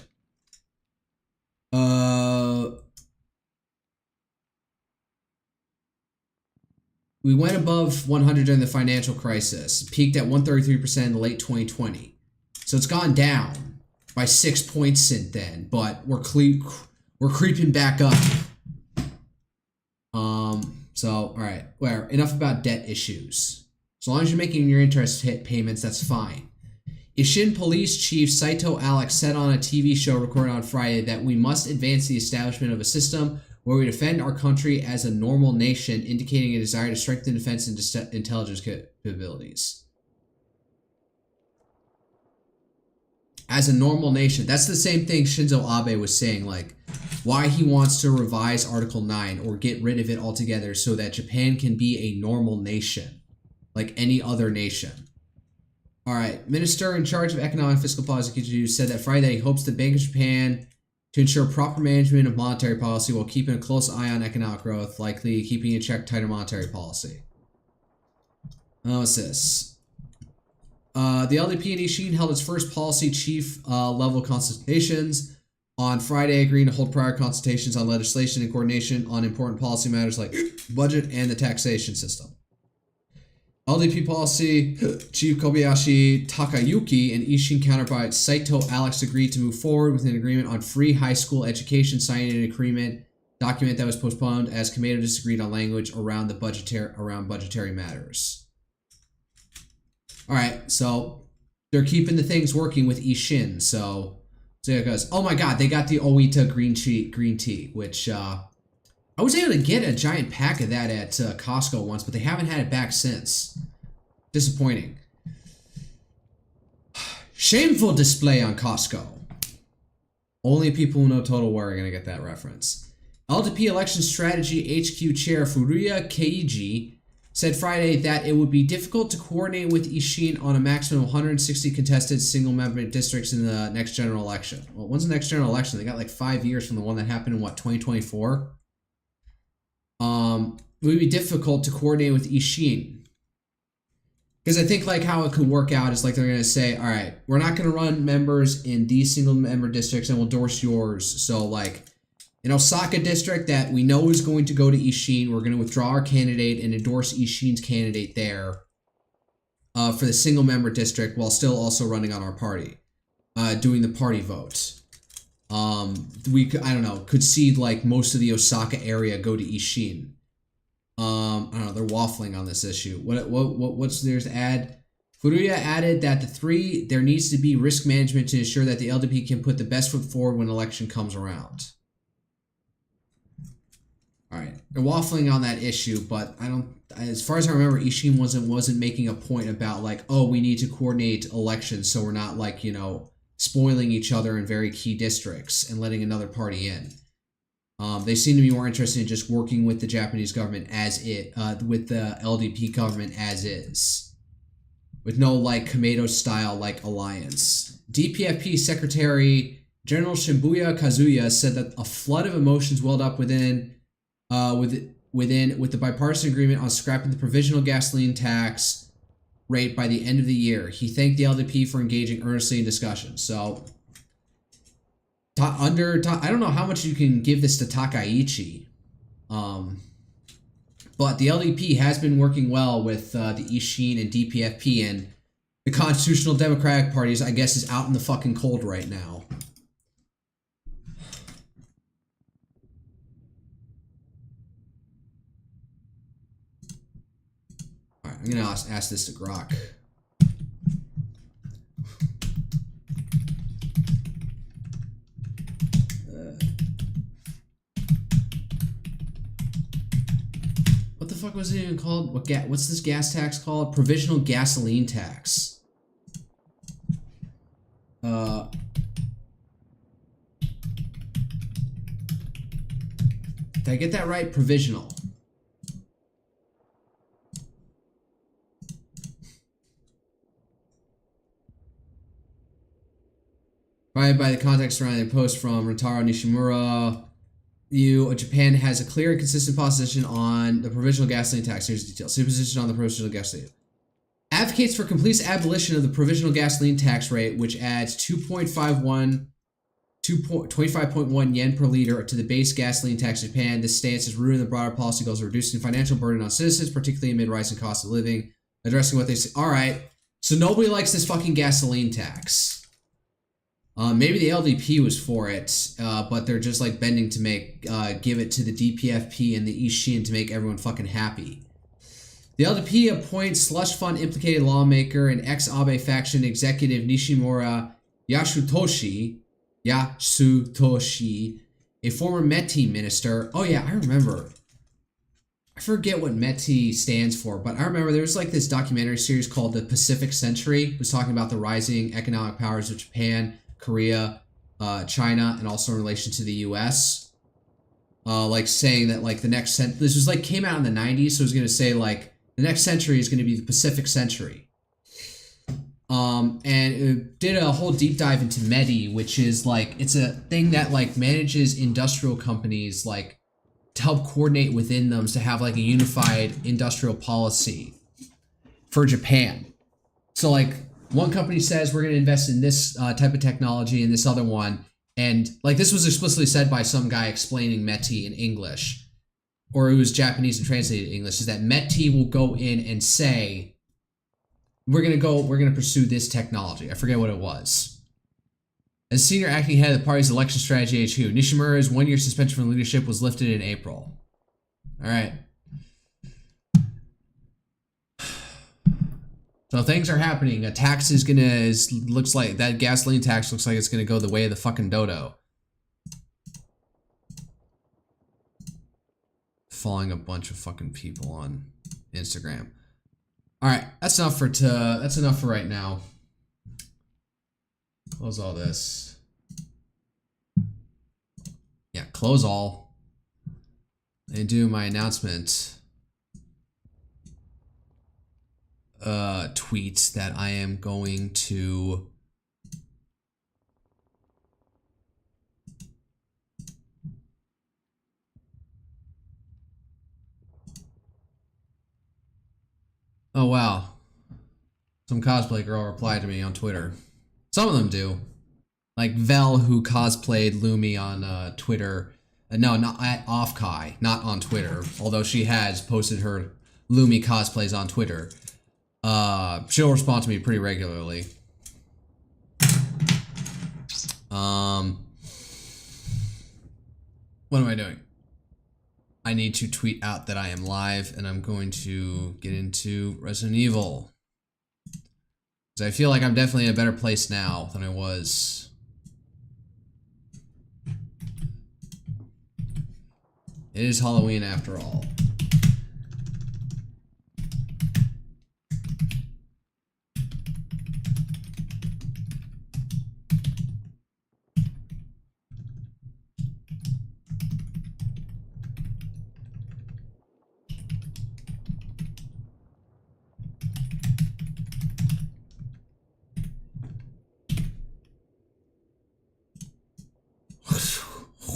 We went above 100 during the financial crisis, peaked at 133% in late 2020. So it's gone down by 6 points since then, but we're creeping back up. So, all right, well, enough about debt issues. As long as you're making your interest hit payments, that's fine. Ishin Police Chief Saito Alex said on a TV show recorded on Friday that we must advance the establishment of a system where we defend our country as a normal nation, indicating a desire to strengthen defense and intelligence capabilities. As a normal nation. That's the same thing Shinzo Abe was saying, like, why he wants to revise Article 9 or get rid of it altogether so that Japan can be a normal nation, like any other nation. All right, Minister in charge of economic and fiscal policy said that Friday he hopes the Bank of Japan to ensure proper management of monetary policy while keeping a close eye on economic growth, likely keeping in check tighter monetary policy. What's this? The LDP and Ishin held its first policy chief level consultations on Friday, agreeing to hold prior consultations on legislation and coordination on important policy matters like budget and the taxation system. LDP policy chief Kobayashi Takayuki and Ishin counterpart Saito Alex agreed to move forward with an agreement on free high school education, signing an agreement document that was postponed as Komeito disagreed on language around budgetary matters. All right, so they're keeping the things working with Ishin. So there it goes. Oh my God, they got the Oita green tea, which I was able to get a giant pack of that at Costco once, but they haven't had it back since. Disappointing. Shameful display on Costco. Only people who know Total War are going to get that reference. LDP Election Strategy HQ Chair Furuya Keiji said Friday that it would be difficult to coordinate with Ishin on a maximum of 160 contested single-member districts in the next general election. Well, when's the next general election? They got like 5 years from the one that happened in, what, 2024? It would be difficult to coordinate with Ishin. Because I think like how it could work out is like they're going to say, all right, we're not going to run members in these single member districts and we'll endorse yours. So like in Osaka district that we know is going to go to Ishin, we're going to withdraw our candidate and endorse Ishin's candidate there for the single member district while still also running on our party, doing the party vote. We could, I don't know, could see like most of the Osaka area go to Ishin. I don't know, they're waffling on this issue. What's theirs to add? Furuya added that there needs to be risk management to ensure that the LDP can put the best foot forward when election comes around. All right, they're waffling on that issue, but I don't, as far as I remember, Ishin wasn't making a point about like, oh, we need to coordinate elections so we're not like, you know, spoiling each other in very key districts and letting another party in. They seem to be more interested in just working with the Japanese government with the LDP government as is, with no like Komeito style like alliance. DPFP Secretary General Shibuya Kazuya said that a flood of emotions welled up with the bipartisan agreement on scrapping the provisional gasoline tax rate by the end of the year. He thanked the LDP for engaging earnestly in discussion. So, I don't know how much you can give this to Takaichi, but the LDP has been working well with the Ishin and DPFP, and the Constitutional Democratic Party, I guess, is out in the fucking cold right now. Alright, I'm gonna ask this to Grok. What the fuck was it even called? What's this gas tax called? Provisional gasoline tax. Did I get that right? Provisional. Provided by the context surrounding the post from Rintaro Nishimura. Japan has a clear and consistent position on the provisional gasoline tax. Here's the details. His position on the provisional gasoline. Advocates for complete abolition of the provisional gasoline tax rate, which adds 25.1 yen per liter to the base gasoline tax in Japan. This stance is rooted in the broader policy goals of reducing financial burden on citizens, particularly amid rising cost of living, addressing what they say. All right, so nobody likes this fucking gasoline tax. Maybe the LDP was for it, but they're just like bending to give it to the DPFP and the Ishin to make everyone fucking happy. The LDP appoints slush fund implicated lawmaker and ex-Abe faction executive Nishimura Yasutoshi, a former METI minister. Oh yeah, I remember. I forget what METI stands for, but I remember there was like this documentary series called The Pacific Century. It was talking about the rising economic powers of Japan, Korea, China, and also in relation to the U.S. Like saying that like the next this was like came out in the 90s, so it was going to say like the next century is going to be the Pacific Century. And it did a whole deep dive into METI, which is like it's a thing that like manages industrial companies like to help coordinate within them to have like a unified industrial policy for Japan. So like one company says we're going to invest in this type of technology and this other one. And like this was explicitly said by some guy explaining METI in English, or it was Japanese and translated in English, is that METI will go in and say, we're going to pursue this technology. I forget what it was. As senior acting head of the party's election strategy HQ, Nishimura's one-year suspension from leadership was lifted in April. All right. So things are happening. A tax is looks like that gasoline tax looks like it's gonna go the way of the fucking dodo. Following a bunch of fucking people on Instagram. All right, that's enough for right now. Close all this. Yeah, close all. And do my announcement. Tweet that I am going to oh wow, some cosplay girl replied to me on Twitter. Some of them do, like Vel, who cosplayed Lumi on Twitter. No, not at Offkai, not on Twitter, although she has posted her Lumi cosplays on Twitter. She'll respond to me pretty regularly. What am I doing? I need to tweet out that I am live, and I'm going to get into Resident Evil. Because I feel like I'm definitely in a better place now than I was. It is Halloween after all.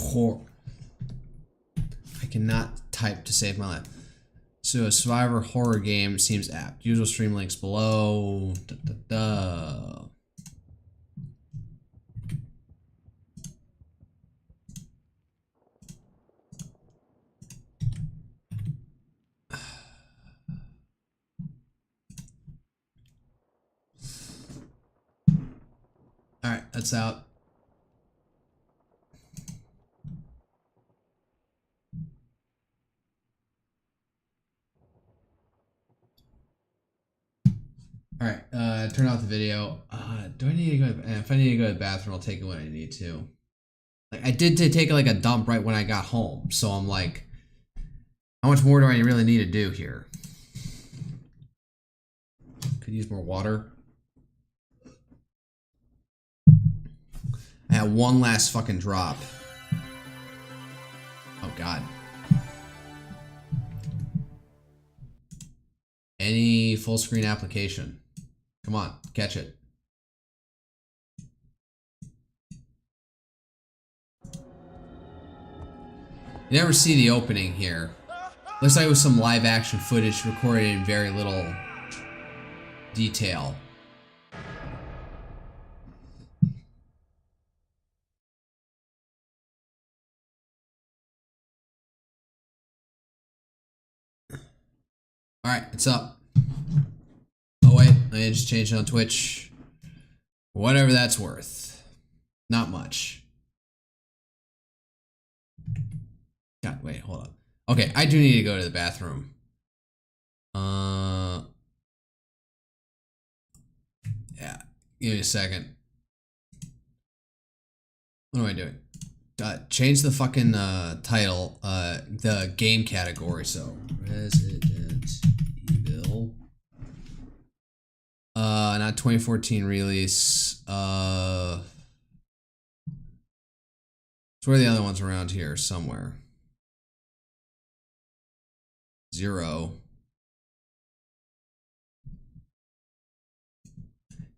horror. I cannot type to save my life. So a survivor horror game seems apt. Usual stream links below. Da, da, da. All right, that's out. All right, turn off the video. Do I need to go? If I need to go to the bathroom, I'll take it when I need to. Like I did to take like a dump right when I got home, so I'm like, how much more do I really need to do here? Could use more water. I had one last fucking drop. Oh god. Any full screen application. Come on, catch it. You never see the opening here. Looks like it was some live action footage recorded in very little detail. Alright, it's up. Oh wait, I just changed it on Twitch. Whatever that's worth. Not much. God, wait, hold up. Okay, I do need to go to the bathroom. Yeah, give me a second. What am I doing? Change the fucking title, the game category. So Resident Evil. Not 2014 release. So where are the other ones around here? Somewhere. 0.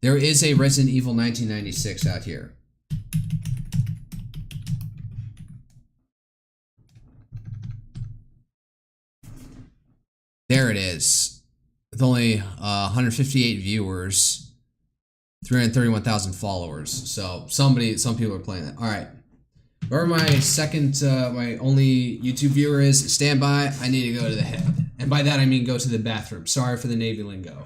There is a Resident Evil 1996 out here. There it is. With only 158 viewers, 331,000 followers. So some people are playing that. All right. Wherever my second, my only YouTube viewer is, stand by. I need to go to the head. And by that I mean go to the bathroom. Sorry for the Navy lingo.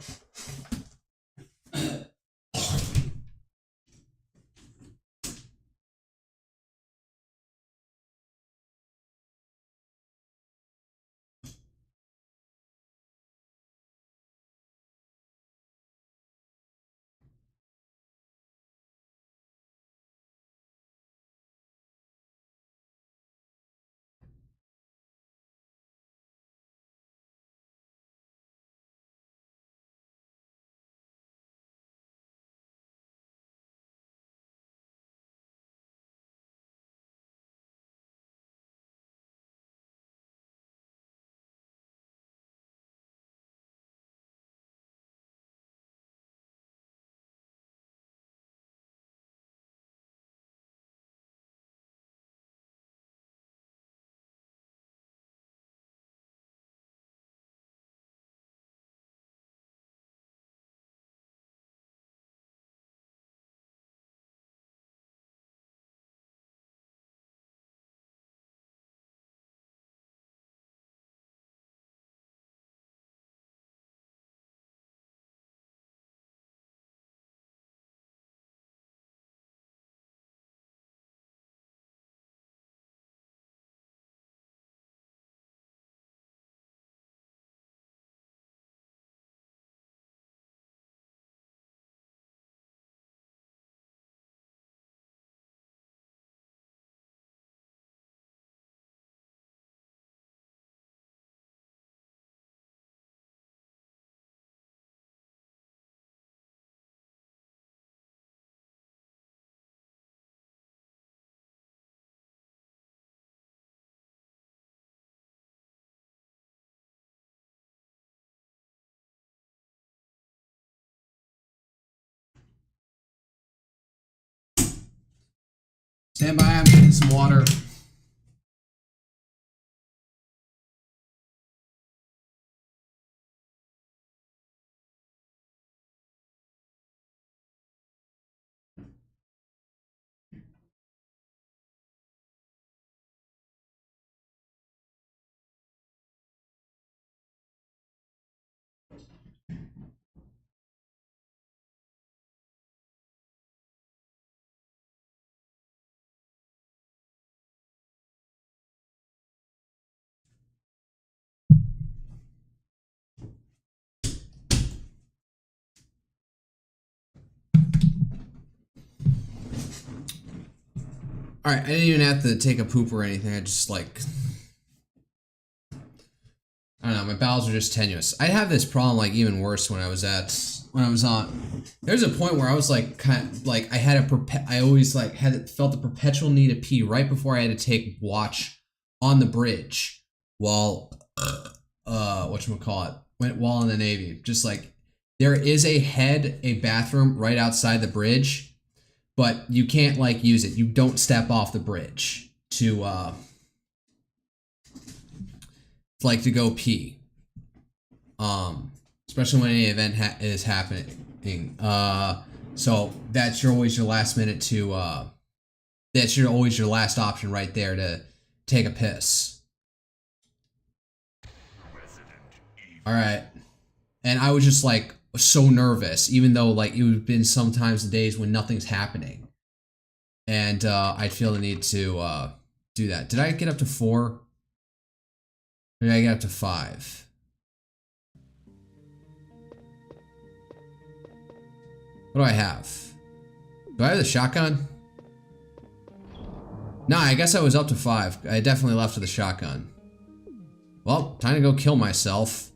Stand by, I'm getting some water. Alright, I didn't even have to take a poop or anything. I just like... I don't know, my bowels are just tenuous. I have this problem like even worse when I was on. There's a point where I was like kind of like I always like felt the perpetual need to pee right before I had to take watch on the bridge while whatchamacallit, while in the Navy. Just like there is a bathroom right outside the bridge, but you can't like use it. You don't step off the bridge to like to go pee, especially when any event is happening. So that's always your last minute to that's always your last option right there to take a piss. All right, and I was just like so nervous, even though like it would have been sometimes the days when nothing's happening, and I'd feel the need to do that. Did I get up to 4? Maybe I get up to 5. What do I have? Do I have the shotgun? Nah, I guess I was up to 5. I definitely left with the shotgun. Well, time to go kill myself.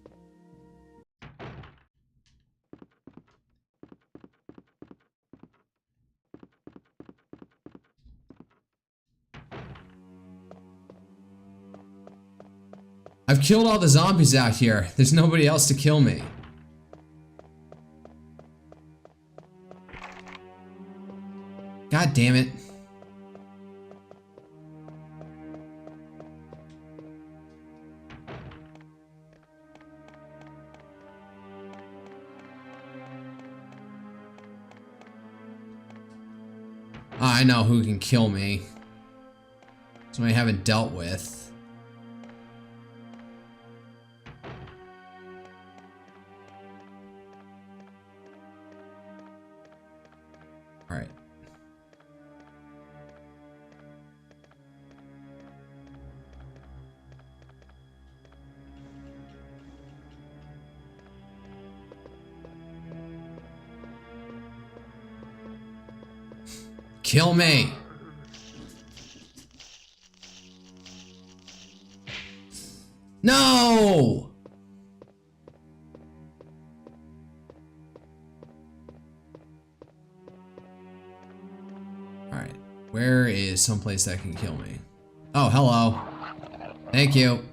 I've killed all the zombies out here. There's nobody else to kill me. God damn it. I know who can kill me. Somebody I haven't dealt with. Alright. Kill me! No! Alright. Where is someplace that can kill me? Oh, hello. Thank you.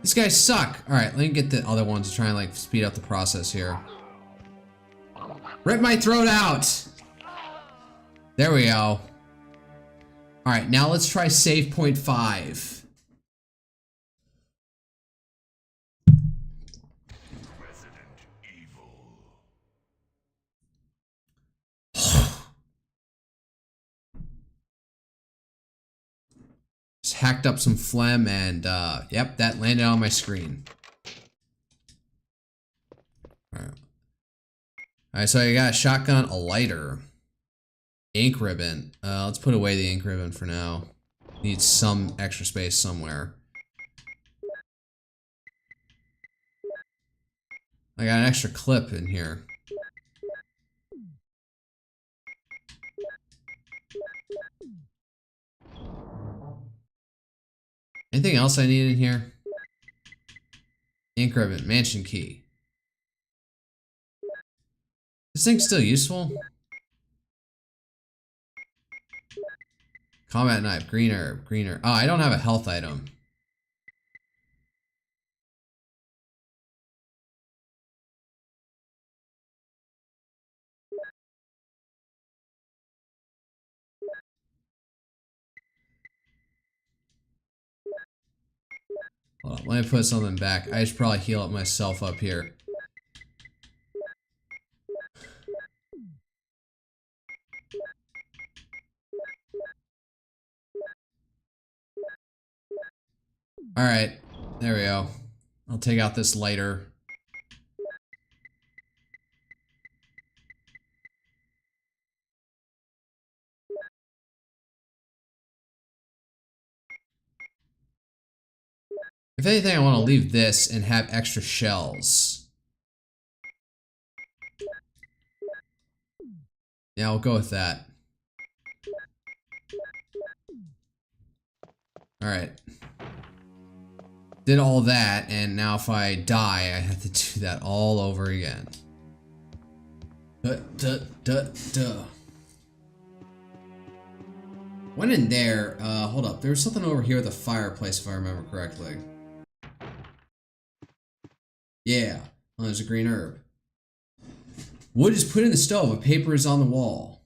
These guys suck. Alright, let me get the other ones to try and like speed up the process here. Rip my throat out! There we go. Alright, now let's try save point 5. Just hacked up some phlegm and, yep, that landed on my screen. Alright, so I got a shotgun, a lighter, ink ribbon. Let's put away the ink ribbon for now. Need some extra space somewhere. I got an extra clip in here. Anything else I need in here? Ink ribbon, mansion key. This thing's still useful? Combat knife, green herb, green herb. Oh, I don't have a health item. Hold on, let me put something back. I should probably heal up myself up here. Alright, there we go. I'll take out this lighter. If anything, I want to leave this and have extra shells. Yeah, I'll go with that. Alright. Did all that, and now if I die, I have to do that all over again. Went in there, hold up, there was something over here at the fireplace if I remember correctly. Yeah, oh, there's a green herb. Wood is put in the stove, a paper is on the wall.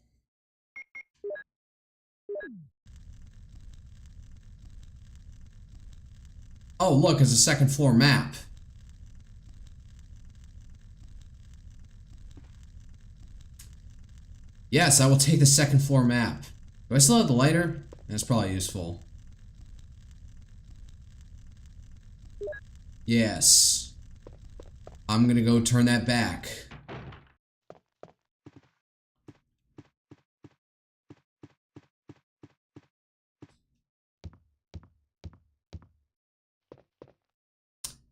Oh look, it's a second floor map. Yes, I will take the second floor map. Do I still have the lighter? That's probably useful. Yes. I'm gonna go turn that back.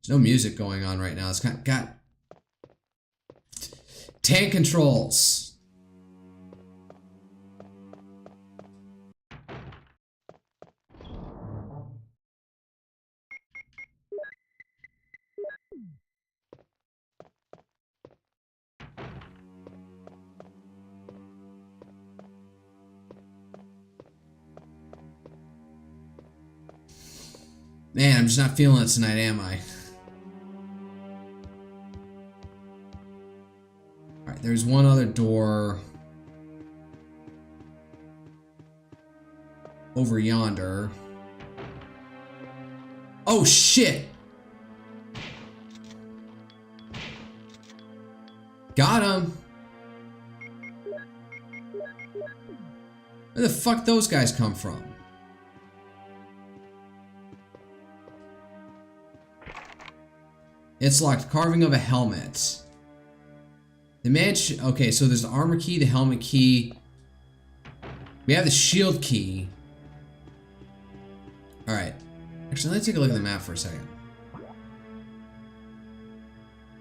There's no music going on right now. It's got tank controls. Man, I'm just not feeling it tonight, am I? Alright, there's one other door over yonder. Oh shit! Got him! Where the fuck those guys come from? It's locked. Carving of a helmet. The mansion. Okay, so there's the armor key, the helmet key. We have the shield key. Alright. Actually, let's take a look at the map for a second.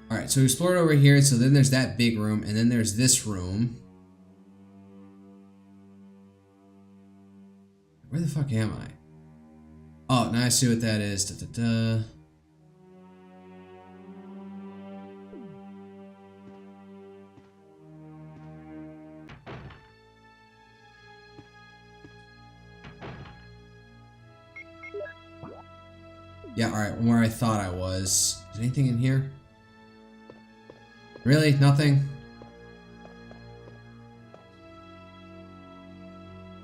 Alright, so we explored over here. So then there's that big room, and then there's this room. Where the fuck am I? Oh, now I see what that is. Da, da, da. Yeah, alright, where I thought I was. Is anything in here? Really? Nothing?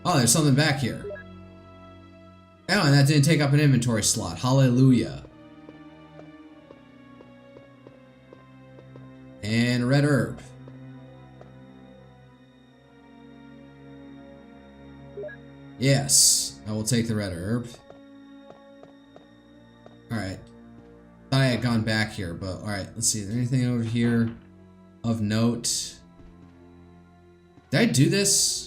Oh, there's something back here. Oh, and that didn't take up an inventory slot. Hallelujah. And a red herb. Yes, I will take the red herb. Alright. Thought I had gone back here, but alright, let's see. Is there anything over here of note? Did I do this?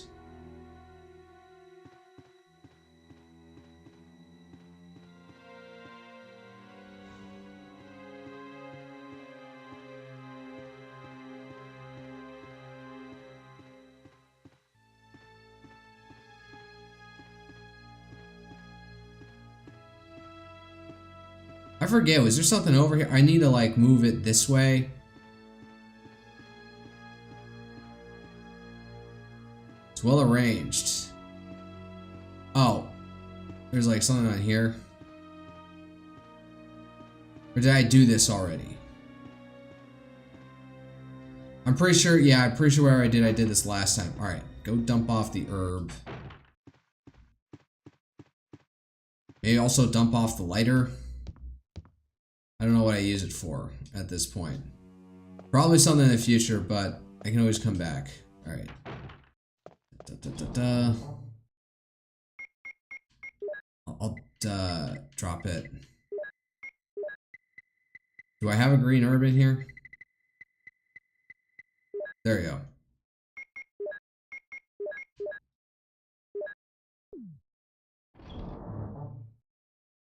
I forget, was there something over here? I need to like move it this way. It's well arranged. Oh. There's like something on here. Or did I do this already? I'm pretty sure, yeah, I'm pretty sure where I did this last time. Alright, go dump off the herb. Maybe also dump off the lighter. I don't know what I use it for at this point. Probably something in the future, but I can always come back. Alright. I'll drop it. Do I have a green herb in here? There we go.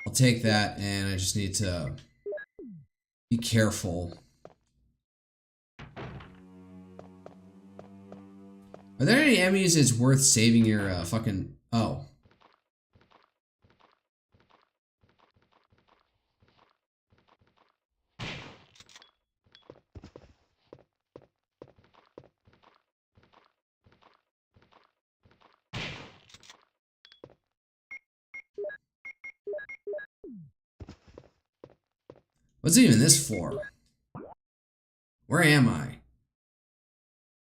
I'll take that, and I just need to be careful. Are there any enemies it's worth saving your fucking... Oh. What's even this for? Where am I?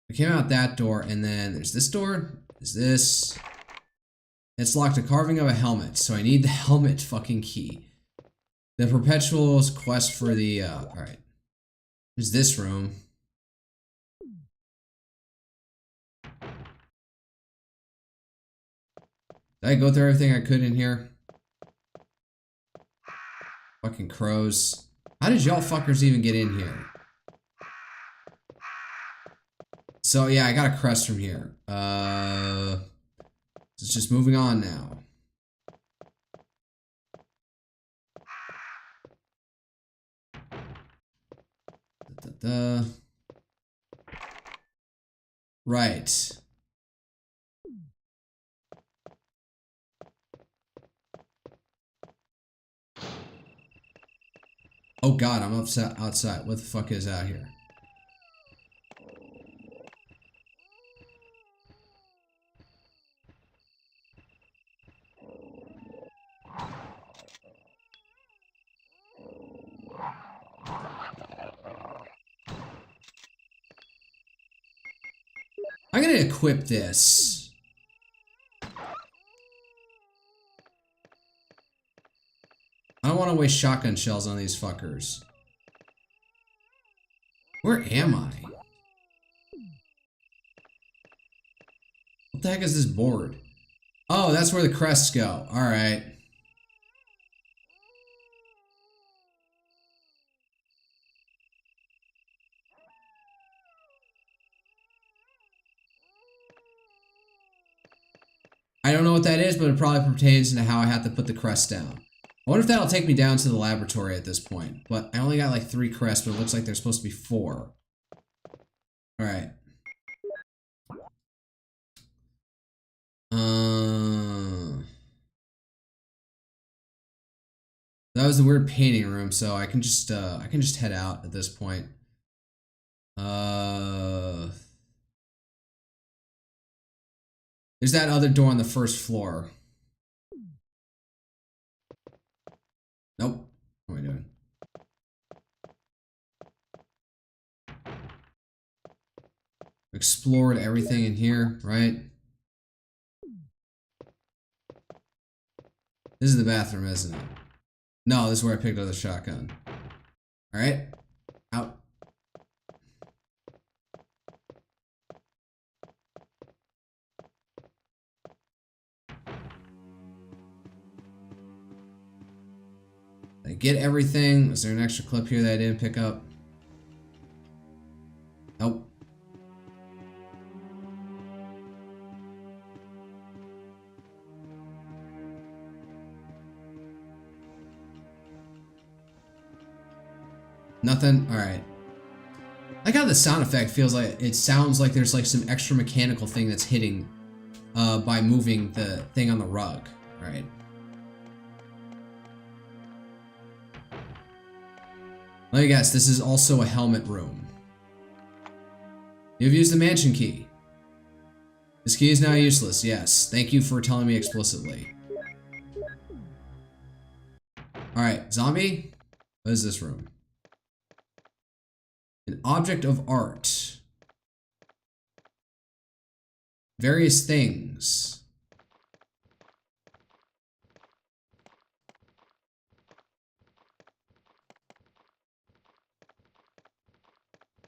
I came out that door, and then there's this door. Is this? It's locked. A carving of a helmet. So I need the helmet fucking key. The Perpetual's quest for the. All right. There's this room. Did I go through everything I could in here? Fucking crows. How did y'all fuckers even get in here? So yeah, I got a crest from here. It's just moving on now. Right. Oh god, I'm upset outside. What the fuck is out here? I'm gonna equip this. I don't want to waste shotgun shells on these fuckers. Where am I? What the heck is this board? Oh, that's where the crests go. Alright. I don't know what that is, but it probably pertains to how I have to put the crest down. I wonder if that'll take me down to the laboratory at this point. But I only got like 3 crests, but it looks like there's supposed to be 4. Alright. That was the weird painting room, so I can just head out at this point. There's that other door on the first floor. Nope. What am I doing? Explored everything in here, right? This is the bathroom, isn't it? No, this is where I picked up the shotgun. Alright. Out. Did I get everything? Was there an extra clip here that I didn't pick up? Nope. Nothing? Alright. I like how the sound effect feels like it sounds like there's like some extra mechanical thing that's hitting by moving the thing on the rug. Alright. Let me guess, this is also a helmet room. You've used the mansion key. This key is now useless, yes. Thank you for telling me explicitly. Alright, zombie? What is this room? An object of art. Various things.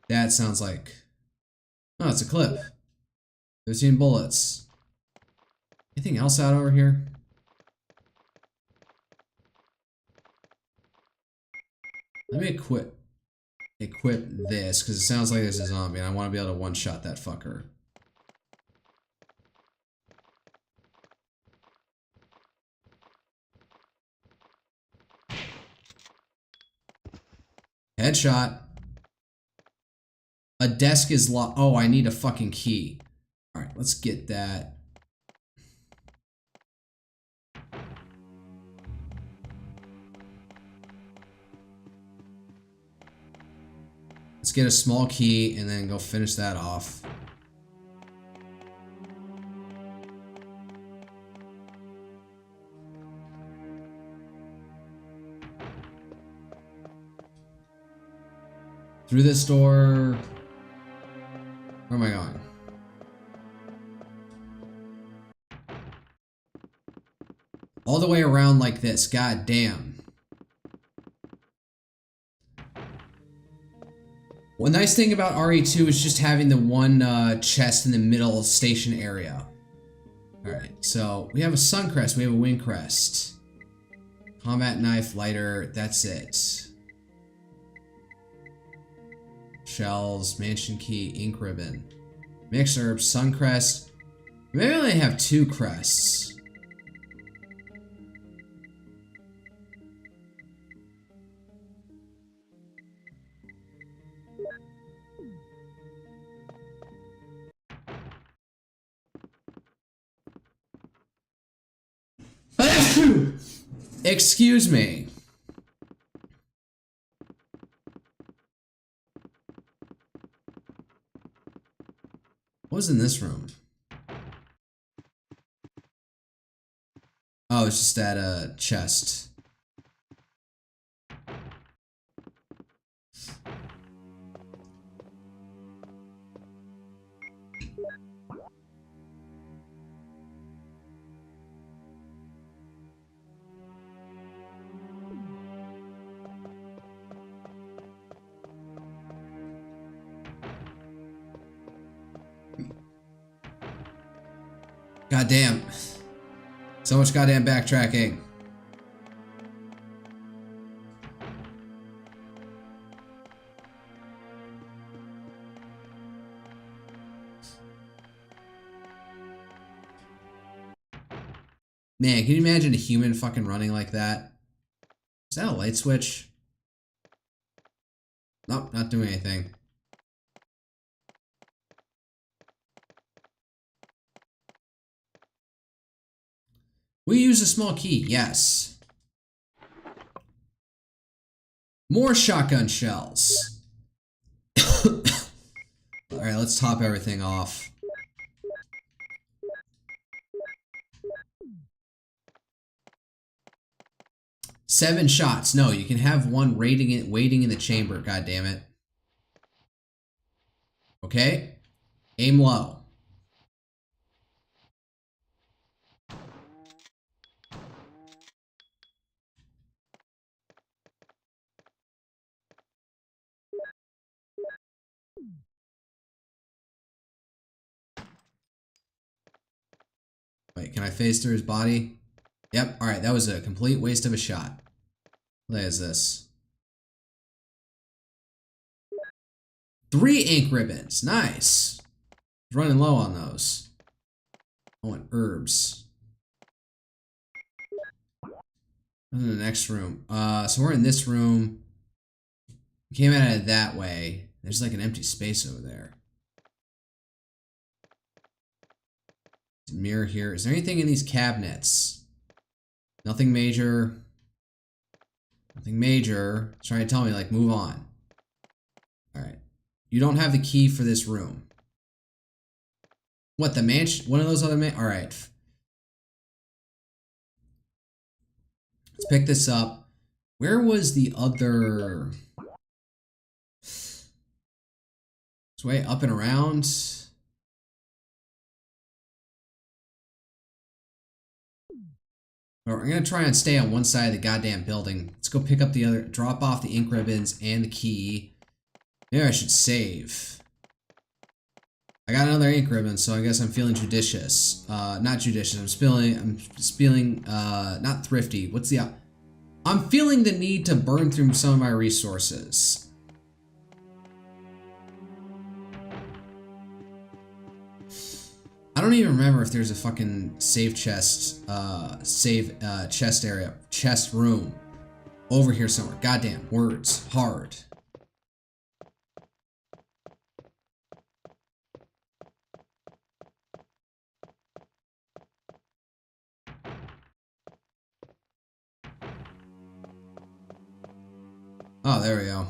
That sounds like... Oh, it's a clip. 15 bullets. Anything else out over here? Let me equip this, because it sounds like there's a zombie, and I want to be able to one-shot that fucker. Headshot. A desk is locked. Oh, I need a fucking key. Alright, let's get that. Let's get a small key and then go finish that off. Through this door. Where am I going? All the way around like this. God damn. One nice thing about RE2 is just having the one chest in the middle station area. Alright, so we have a sun crest, we have a wind crest. Combat knife, lighter, that's it. Shells, mansion key, ink ribbon. Mixed herbs, sun crest. Maybe I only have 2 crests. Excuse me. What was in this room? Oh, it's just that chest. Goddamn. So much goddamn backtracking. Man, can you imagine a human fucking running like that? Is that a light switch? Nope, not doing anything. We use a small key, yes. More shotgun shells. Alright, let's top everything off. Seven shots. No, you can have one waiting in the chamber, god damn it. Okay? Aim low. Wait, can I phase through his body? Yep, alright, that was a complete waste of a shot. What is this? 3 ink ribbons, nice. Running low on those. Oh, and herbs. In the next room. So we're in this room. We came out of it that way. There's like an empty space over there. Mirror here. Is there anything in these cabinets? Nothing major. Nothing major. It's trying to tell me, like, move on. Alright. You don't have the key for this room. What, the mansion? One of those other Alright. Let's pick this up. Where was the other... It's way up and around. We're gonna try and stay on one side of the goddamn building. Let's go pick up the other, drop off the ink ribbons and the key. Maybe I should save. I got another ink ribbon, so I guess I'm feeling judicious. Not judicious, I'm feeling, not thrifty. What's the, I'm feeling the need to burn through some of my resources. I don't even remember if there's a fucking save chest, chest area, chest room over here somewhere. Goddamn, words, hard. Oh, there we go.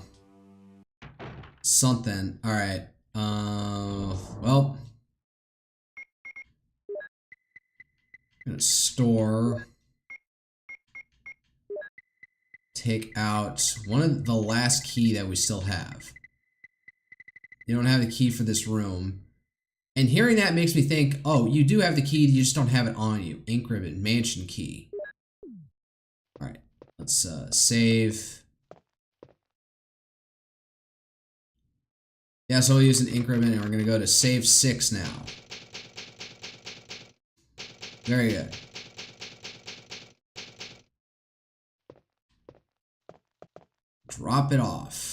Something. Alright. Well. I'm gonna store. Take out one of the last key that we still have. You don't have the key for this room. And hearing that makes me think, oh, you do have the key, you just don't have it on you. Ink ribbon, mansion key. Alright, let's save. Yeah, so we'll use an ink ribbon and we're gonna go to save 6 now. Very good. Drop it off.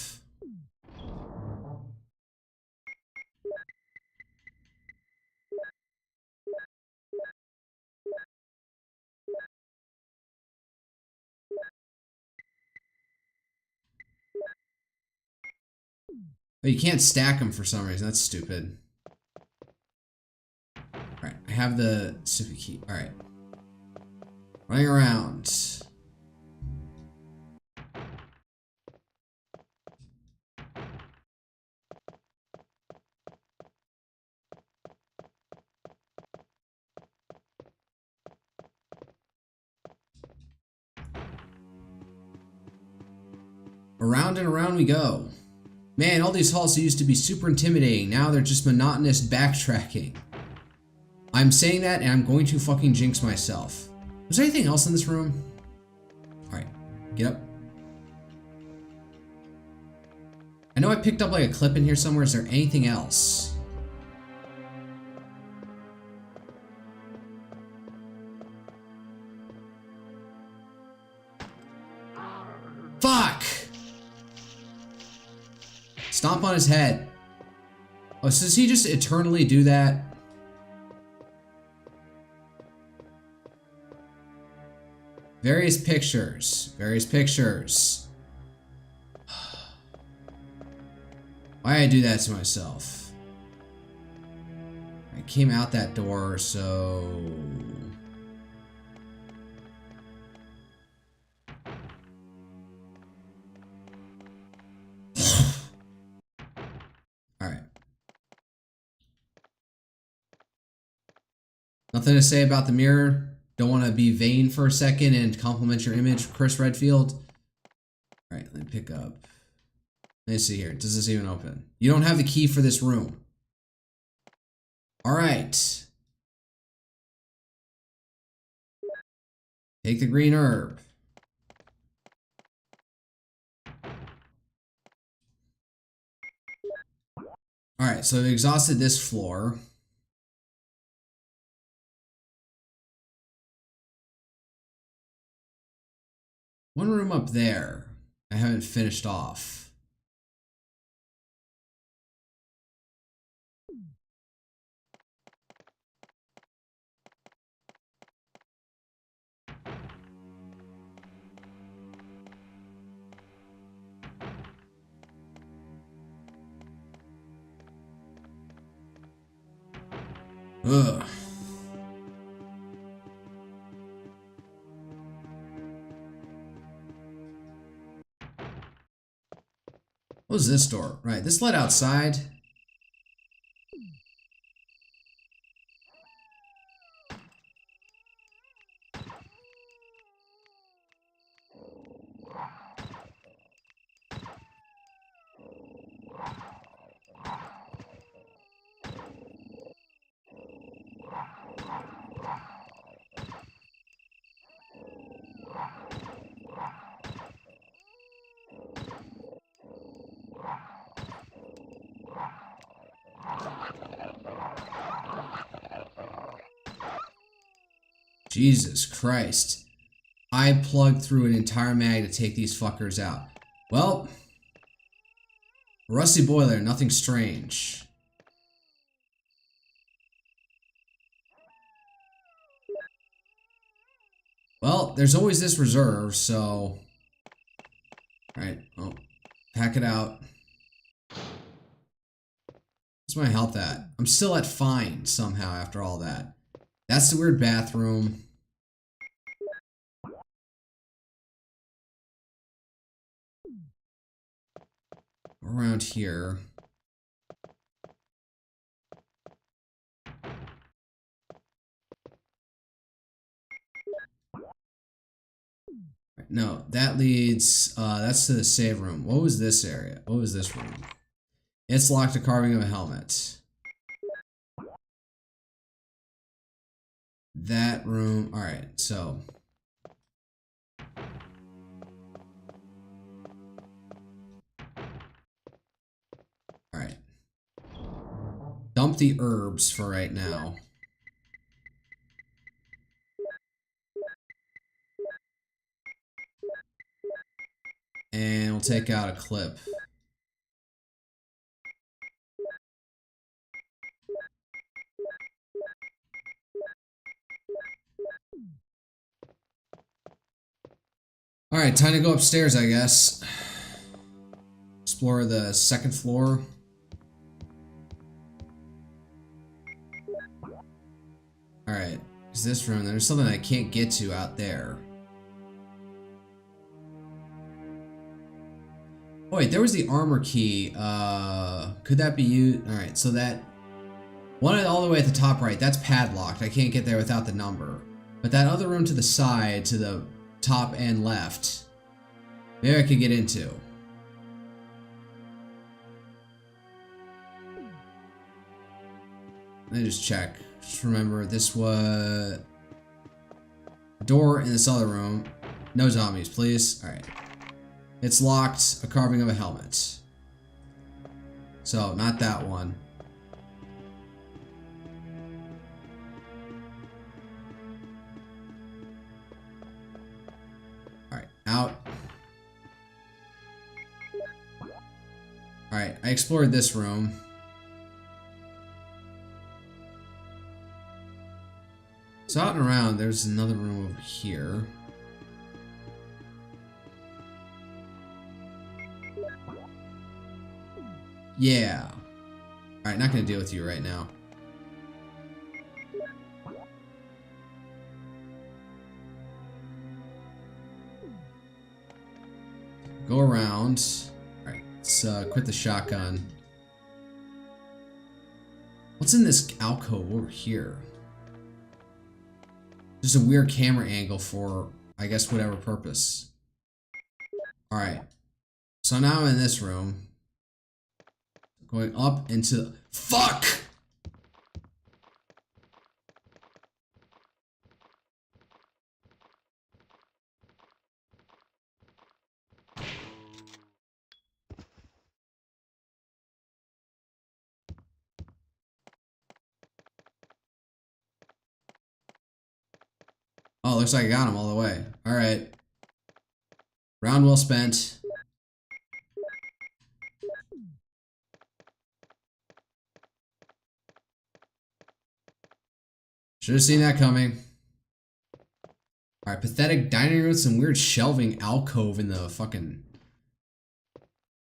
But you can't stack them for some reason. That's stupid. Alright, I have the specific key. Alright. Running around. Around and around we go. Man, all these halls used to be super intimidating. Now they're just monotonous backtracking. I'm saying that and I'm going to fucking jinx myself. Was there anything else in this room? Alright, get up. I know I picked up like a clip in here somewhere. Is there anything else? Fuck! Stomp on his head. Oh, so does he just eternally do that? Various pictures. Various pictures. Why did I do that to myself? I came out that door, so... Alright. Nothing to say about the mirror. Don't want to be vain for a second and compliment your image, Chris Redfield. Alright, let me pick up. Let me see here. Does this even open? You don't have the key for this room. Alright. Take the green herb. Alright, so we've exhausted this floor. One room up there I haven't finished off. Ugh. What was this door? Right, this led outside. Jesus Christ. I plugged through an entire mag to take these fuckers out. Well, rusty boiler, nothing strange. Well, there's always this reserve, so... Alright, well, pack it out. What's my health at? I'm still at fine somehow after all that. That's the weird bathroom. around here. No, that leads, that's to the save room. What was this area? What was this room? It's locked, a carving of a helmet. That room, alright, so. Alright. Dump the herbs for right now. And we'll take out a clip. Alright, time to go upstairs, I guess. Explore the second floor. Alright, is this room? There's something I can't get to out there. Oh wait, there was the armor key. Could that be used? Alright, so that one all the way at the top right, that's padlocked. I can't get there without the number. But that other room to the side, to the top and left, maybe I could get into. Let me just check. Just remember, this was a door in this other room. No zombies, please. Alright. It's locked, a carving of a helmet. So, not that one. Alright, out. Alright, I explored this room. So out and around, there's another room over here. Yeah. Alright, not gonna deal with you right now. Go around. Alright, let's quit the shotgun. What's in this alcove over here? Just a weird camera angle for, I guess, whatever purpose. Alright. So now I'm in this room. Going up into... Fuck! Oh, looks like I got him all the way. Alright. Round well spent. Should have seen that coming. Alright, pathetic dining room with some weird shelving alcove in the fucking...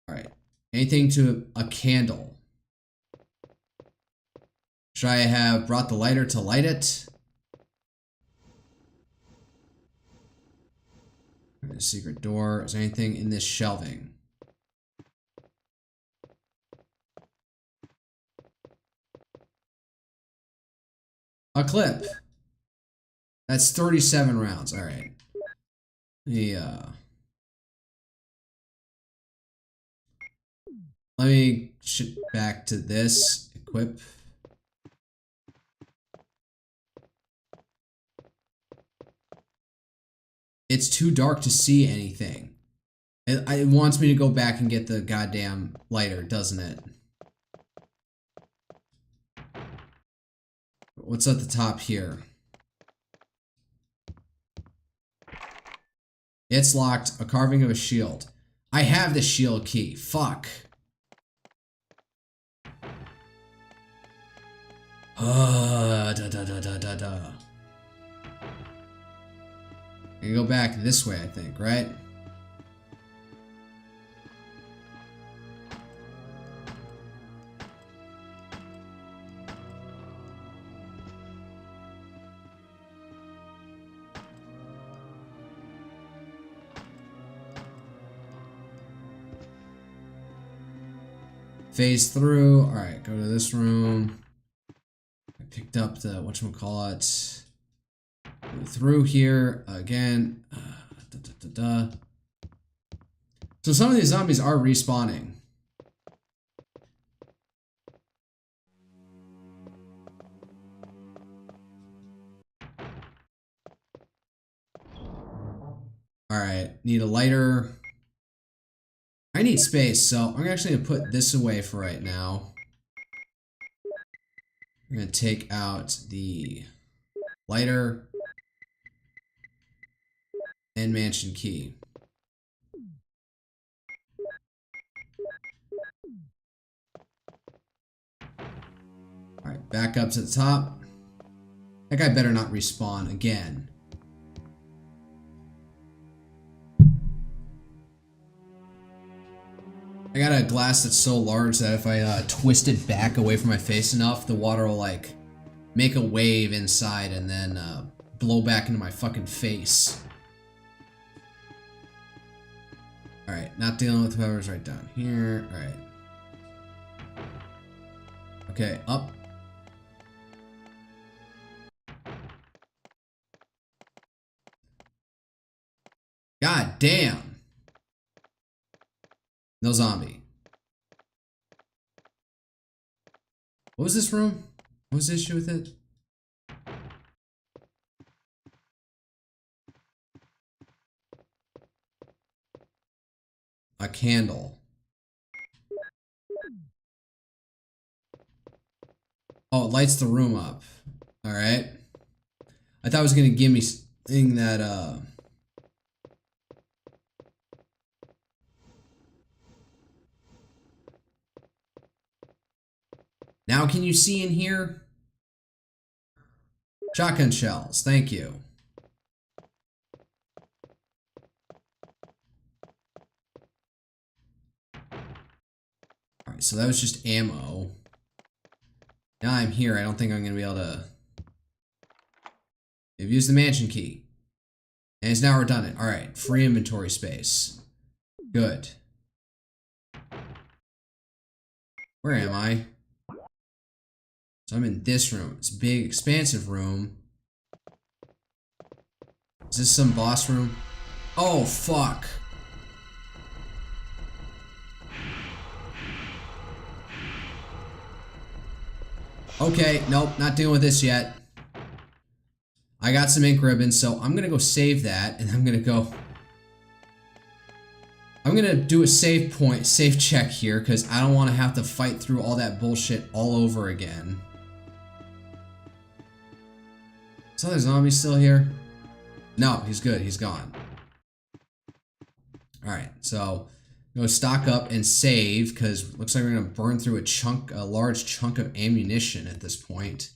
Alright. Anything to a candle. Should I have brought the lighter to light it? A secret door. Is there anything in this shelving? A clip. That's 37 rounds. Alright. Yeah. Let me shift back to this. Equip. It's too dark to see anything. It wants me to go back and get the goddamn lighter, doesn't it? What's at the top here? It's locked. A carving of a shield. I have the shield key. Fuck. Da da da da da da. I can go back this way, I think, right? Phase through. Alright, go to this room. I picked up the, whatchamacallit. Go through here again. So some of these zombies are respawning. Alright, need a lighter. I need space, so I'm actually going to put this away for right now. I'm going to take out the lighter and mansion key. Alright, back up to the top. That guy better not respawn again. I got a glass that's so large that if I twist it back away from my face enough, the water will like make a wave inside and then blow back into my fucking face. Alright, not dealing with whoever's right down here. Alright. Okay, up. God damn. No zombie. What was this room? What was the issue with it? A candle. Oh, it lights the room up. Alright. I thought it was gonna give me something that, Now can you see in here? Shotgun shells, thank you. Alright, so that was just ammo. Now I'm here, I don't think I'm gonna be able to... They've used the mansion key. And it's now redundant. Alright, free inventory space. Good. Where am I? So I'm in this room. It's a big, expansive room. Is this some boss room? Oh, fuck. Okay, nope, not dealing with this yet. I got some ink ribbons, so I'm gonna go save that, and I'm gonna do a save check here, because I don't want to have to fight through all that bullshit all over again. Is other zombie still here? No, he's good, he's gone. Alright, so go stock up and save, because looks like we're gonna burn through a large chunk of ammunition at this point.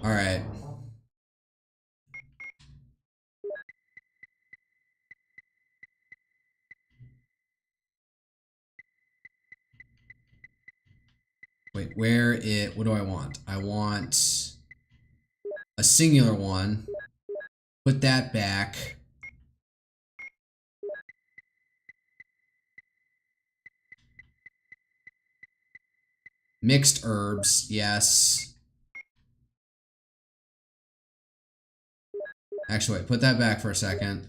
Alright. Wait, what do I want? I want a singular one. Put that back. Mixed herbs, yes. Actually, wait, put that back for a second.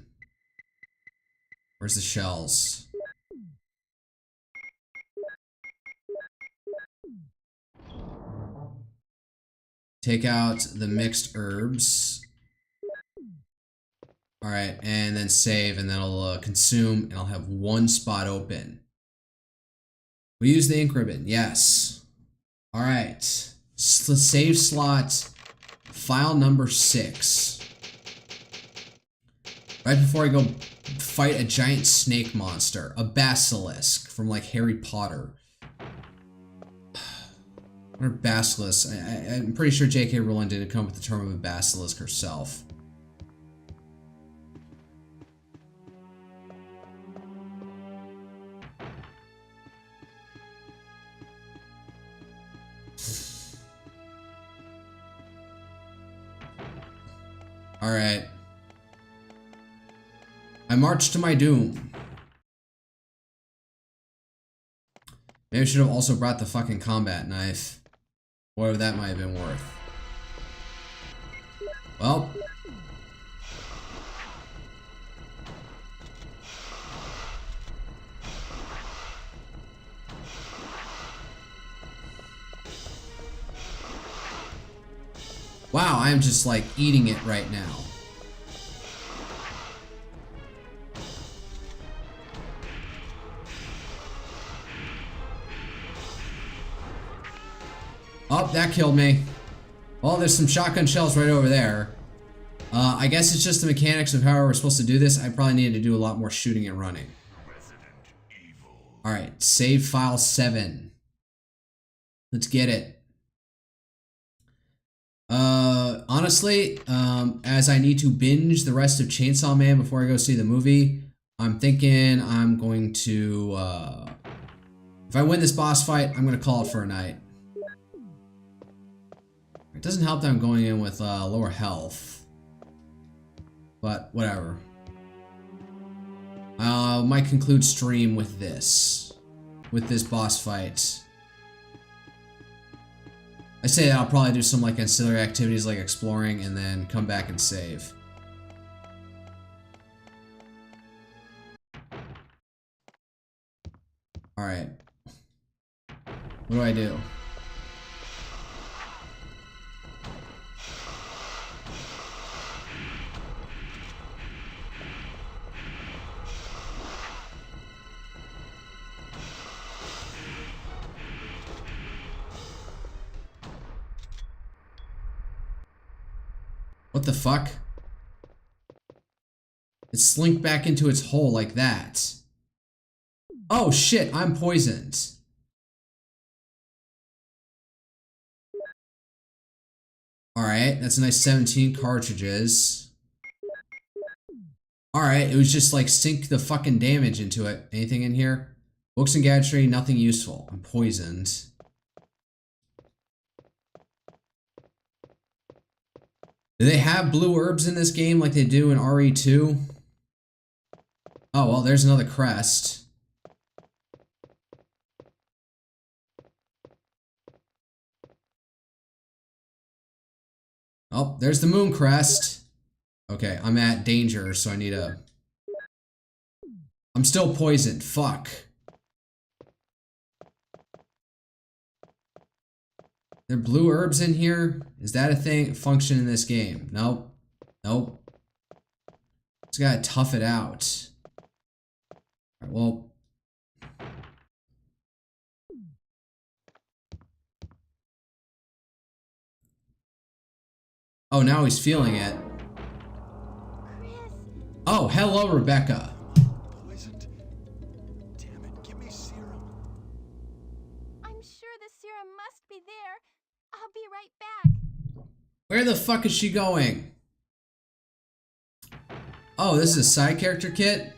Where's the shells? Take out the mixed herbs. Alright, and then save, and that'll consume, and I'll have one spot open. We use the ink ribbon, yes. Alright, save slot, file number 6. Right before I go fight a giant snake monster, a basilisk from like Harry Potter. What are basilisks? I'm pretty sure J.K. Rowling didn't come up with the term of a basilisk herself. Alright. I march to my doom. Maybe I should have also brought the fucking combat knife. Whatever that might have been worth. Well. Wow, I am just like eating it right now. Oh, that killed me. Well, there's some shotgun shells right over there. I guess it's just the mechanics of how we're supposed to do this. I probably needed to do a lot more shooting and running. Alright, save file 7. Let's get it. Honestly, as I need to binge the rest of Chainsaw Man before I go see the movie, I'm thinking I'm going to, if I win this boss fight, I'm going to call it for a night. It doesn't help that I'm going in with, lower health. But, whatever. Might conclude stream with this. With this boss fight. I say I'll probably do some like ancillary activities like exploring and then come back and save. Alright. What do I do? What the fuck? It slinked back into its hole like that. Oh shit, I'm poisoned. Alright, that's a nice 17 cartridges. Alright, it was just like sink the fucking damage into it. Anything in here? Books and gadgetry, nothing useful. I'm poisoned. Do they have blue herbs in this game like they do in RE2? Oh, well, there's another crest. Oh, there's the moon crest. Okay, I'm at danger, so I need a... I'm still poisoned. Fuck. There are blue herbs in here? Is that a thing? Function in this game? Nope. Nope. Just gotta tough it out. Alright, well. Oh, now he's feeling it. Oh, hello, Rebecca. Poisoned. Damn it, give me serum. I'm sure the serum must be there. I'll be right back. Where the fuck is she going? Oh, this is a side character kit?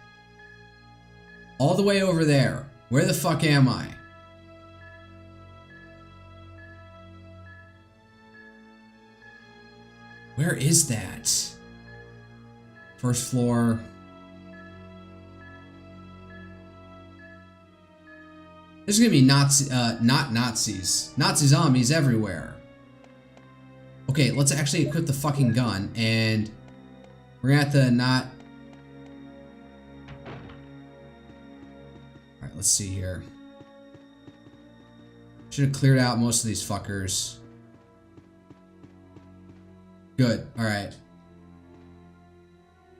All the way over there. Where the fuck am I? Where is that? First floor. There's gonna be Nazi zombies everywhere. Okay, let's actually equip the fucking gun, and we're gonna have to not... Alright, let's see here. Should have cleared out most of these fuckers. Good, alright.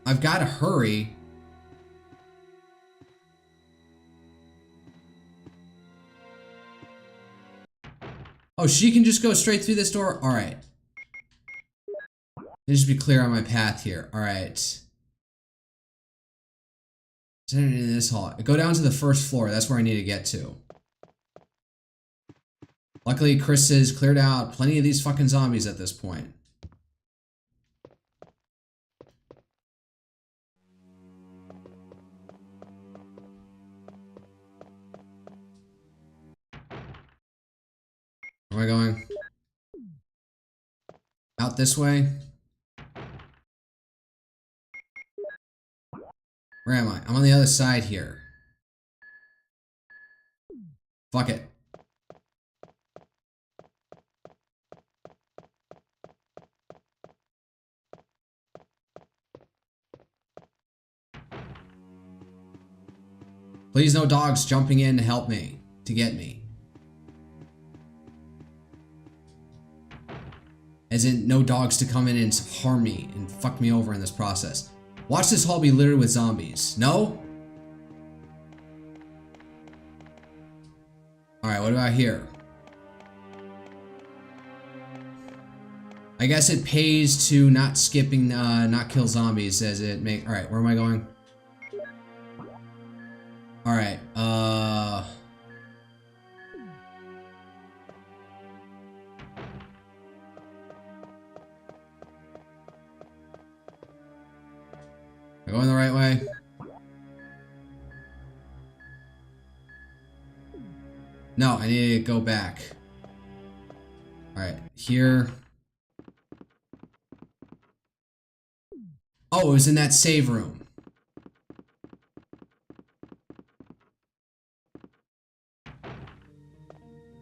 I've gotta hurry. Oh, she can just go straight through this door? Alright. Let me just be clear on my path here. Alright. Into this hall. Go down to the first floor. That's where I need to get to. Luckily, Chris has cleared out plenty of these fucking zombies at this point. Where am I going? Out this way? Where am I? I'm on the other side here. Fuck it. Please no dogs jumping in to help me, to get me. As in, no dogs to come in and harm me and fuck me over in this process. Watch this hall be littered with zombies. No? Alright, what about here? I guess it pays to not skipping, not kill zombies as it make. Alright, where am I going? Alright, am I going the right way? No, I need to go back. Alright, here. Oh, it was in that save room.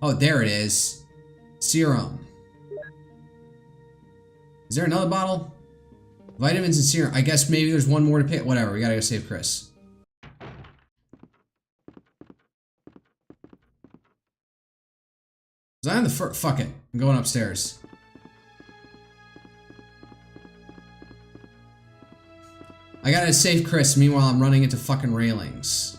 Oh, there it is. Serum. Is there another bottle? Vitamins and serum. I guess maybe there's one more to pick. Whatever, we gotta go save Chris. Was I on the first? Fuck it. I'm going upstairs. I gotta save Chris, meanwhile I'm running into fucking railings.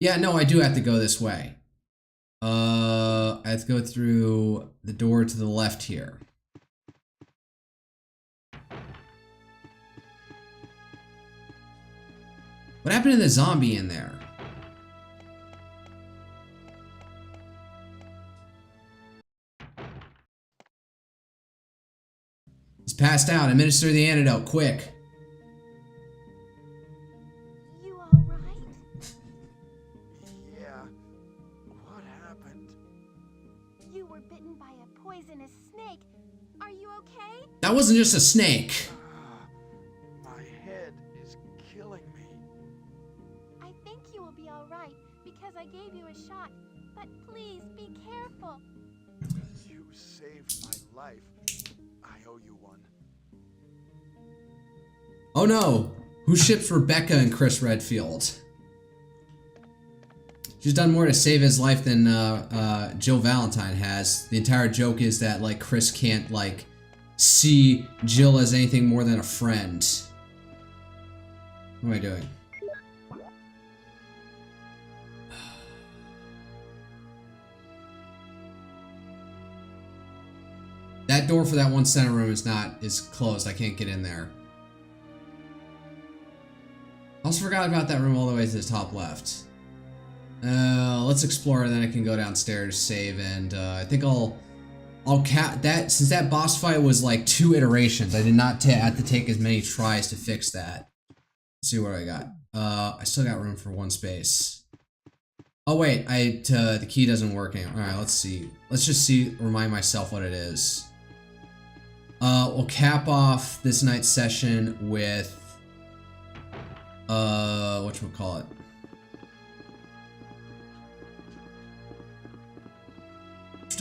Yeah, no, I do have to go this way. I have to go through the door to the left here. What happened to the zombie in there? He's passed out. Administer the antidote, quick. You alright? Yeah. What happened? You were bitten by a poisonous snake. Are you okay? That wasn't just a snake. My head is killing me. I think you will be alright because I gave you a shot. But please be careful. You saved my life. I owe you one. Oh no! Who ships Rebecca and Chris Redfield? She's done more to save his life than Jill Valentine has. The entire joke is that like Chris can't like see Jill as anything more than a friend. What am I doing? That door for that one center room is closed. I can't get in there. Also forgot about that room all the way to the top left. Let's explore, and then I can go downstairs, save, and I think I'll cap that. Since that boss fight was like 2 iterations, I did not have to take as many tries to fix that. Let's see what I got. I still got room for 1 space. Oh wait, the key doesn't work anymore. All right, let's see. Let's just see. Remind myself what it is. We'll cap off this night's session with whatchamacallit.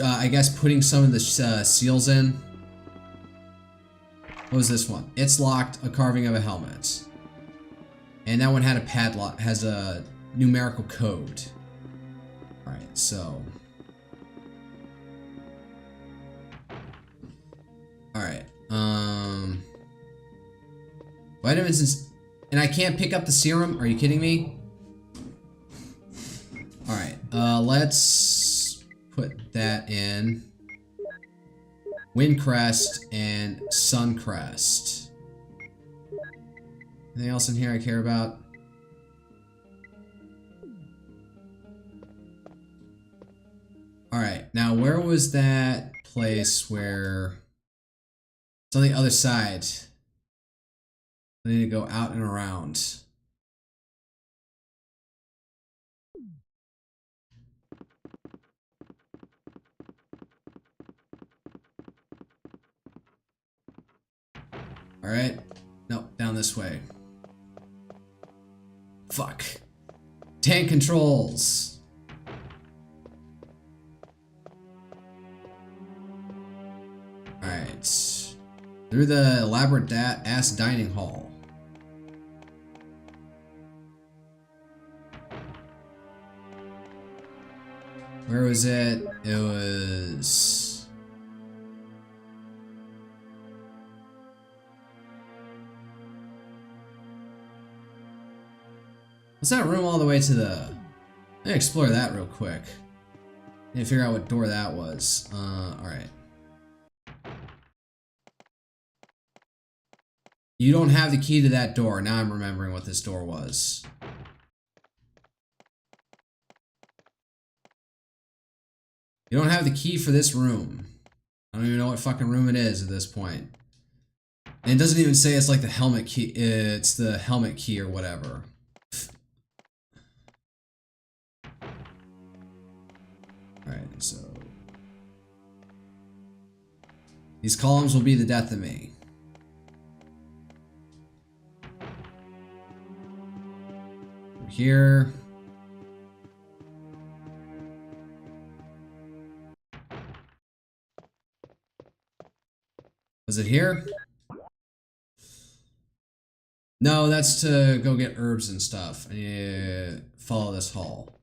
I guess putting some of the seals in. What was this one? It's locked, a carving of a helmet. And that one had a padlock, has a numerical code. Alright, so. Alright, vitamins and I can't pick up the serum? Are you kidding me? Alright, let's put that in. Windcrest and Suncrest. Anything else in here I care about? Alright, now where was that place where... It's on the other side. I need to go out and around. Alright. Nope, down this way. Fuck. Tank controls. Alright. Through the elaborate ass dining hall. Where was it? It was... What's that room all the way to the... Let me explore that real quick. Need to figure out what door that was. Alright. You don't have the key to that door. Now I'm remembering what this door was. You don't have the key for this room. I don't even know what fucking room it is at this point. And it doesn't even say it's like the helmet key. It's the helmet key or whatever. Alright, so... These columns will be the death of me. Here. Was it here? No, that's to go get herbs and stuff. I need to follow this hall.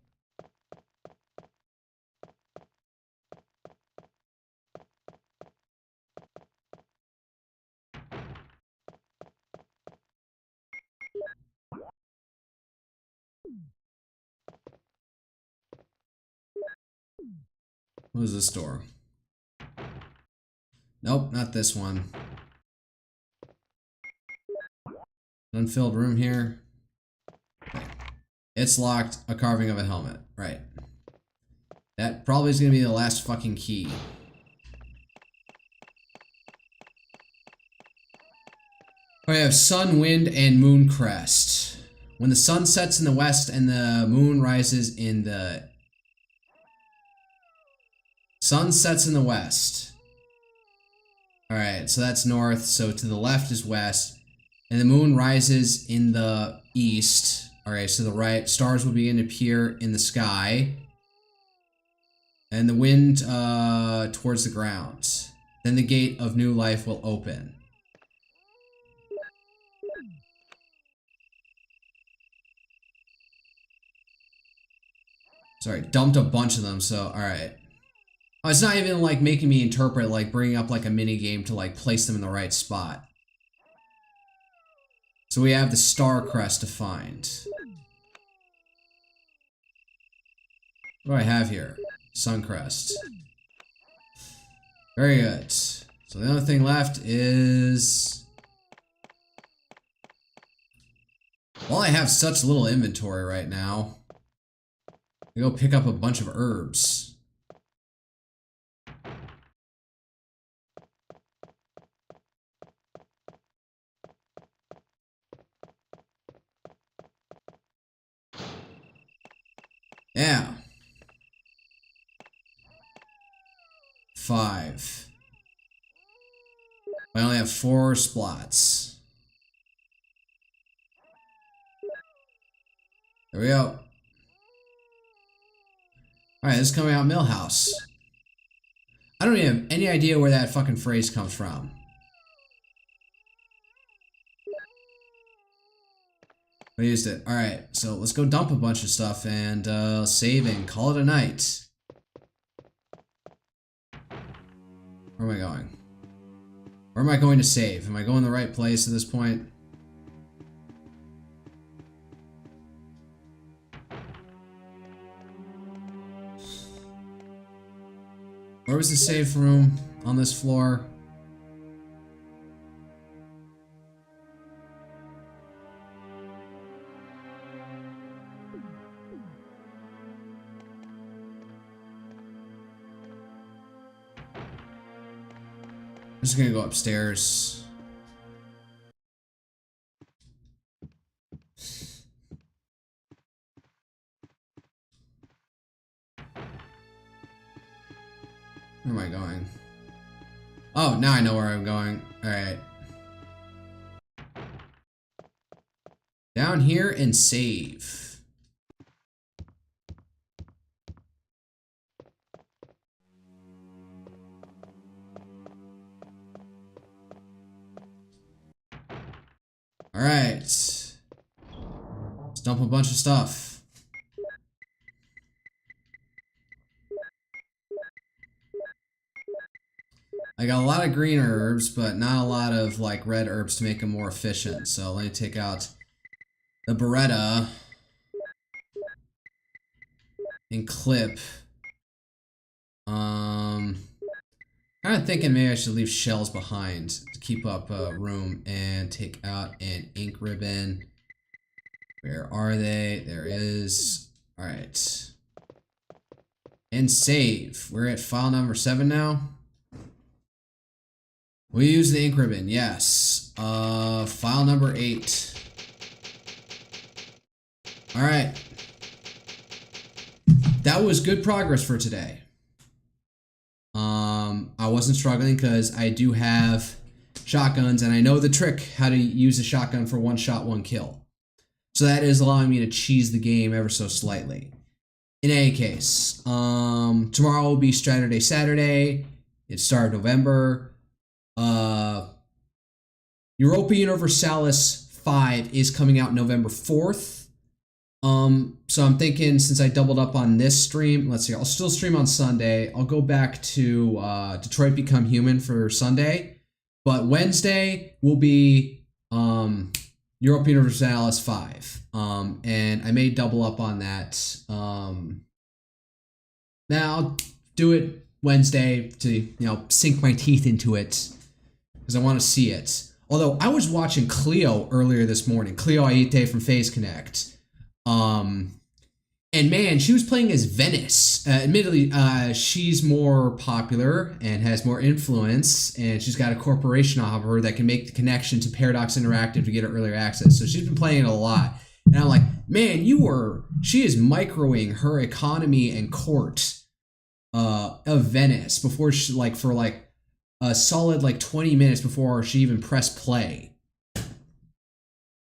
What was this door? Nope, not this one. Unfilled room here. It's locked. A carving of a helmet. Right. That probably is going to be the last fucking key. We have sun, wind, and moon crest. When the sun sets in the west and the moon rises in the... Sun sets in the west. Alright, so that's north. So to the left is west. And the moon rises in the east. Alright, so the right stars will begin to appear in the sky. And the wind towards the ground. Then the gate of new life will open. Sorry, dumped a bunch of them, so alright. Oh, it's not even like making me interpret, like bringing up like a mini game to like place them in the right spot. So we have the star crest to find. What do I have here? Sun crest. Very good. So the only thing left is... Well, I have such little inventory right now. I go pick up a bunch of herbs. Yeah. 5. I only have 4 splots. There we go. Alright, this is coming out Millhouse. I don't even have any idea where that fucking phrase comes from. I used it. Alright, so let's go dump a bunch of stuff and save and call it a night. Where am I going? Where am I going to save? Am I going the right place at this point? Where was the save room on this floor? I'm just gonna go upstairs. Where am I going? Oh, now I know where I'm going. Alright. Down here and save. Alright. Let's dump a bunch of stuff. I got a lot of green herbs, but not a lot of like red herbs to make them more efficient. So let me take out the Beretta and clip. Kind of thinking maybe I should leave shells behind to keep up room, and take out an ink ribbon. Where are they? There is. All right. And save. We're at file number 7 now. We use the ink ribbon, yes. File number 8. All right. That was good progress for today. I wasn't struggling because I do have shotguns and I know the trick how to use a shotgun for 1 shot, 1 kill. So that is allowing me to cheese the game ever so slightly. In any case, tomorrow will be Strategy Saturday. It's start of November. Europa Universalis 5 is coming out November 4th. So I'm thinking since I doubled up on this stream, let's see, I'll still stream on Sunday. I'll go back to Detroit Become Human for Sunday. But Wednesday will be Europa Universalis 5. And I may double up on that. Now I'll do it Wednesday to, you know, sink my teeth into it because I want to see it. Although I was watching Cleo earlier this morning, Cleo Aite from FaZe Connect. And man, she was playing as Venice. Admittedly, she's more popular and has more influence, and she's got a corporation off of her that can make the connection to Paradox Interactive to get her earlier access. So she's been playing it a lot. And I'm like, man, she is microing her economy and court of Venice before she, like, for like a solid like 20 minutes before she even pressed play.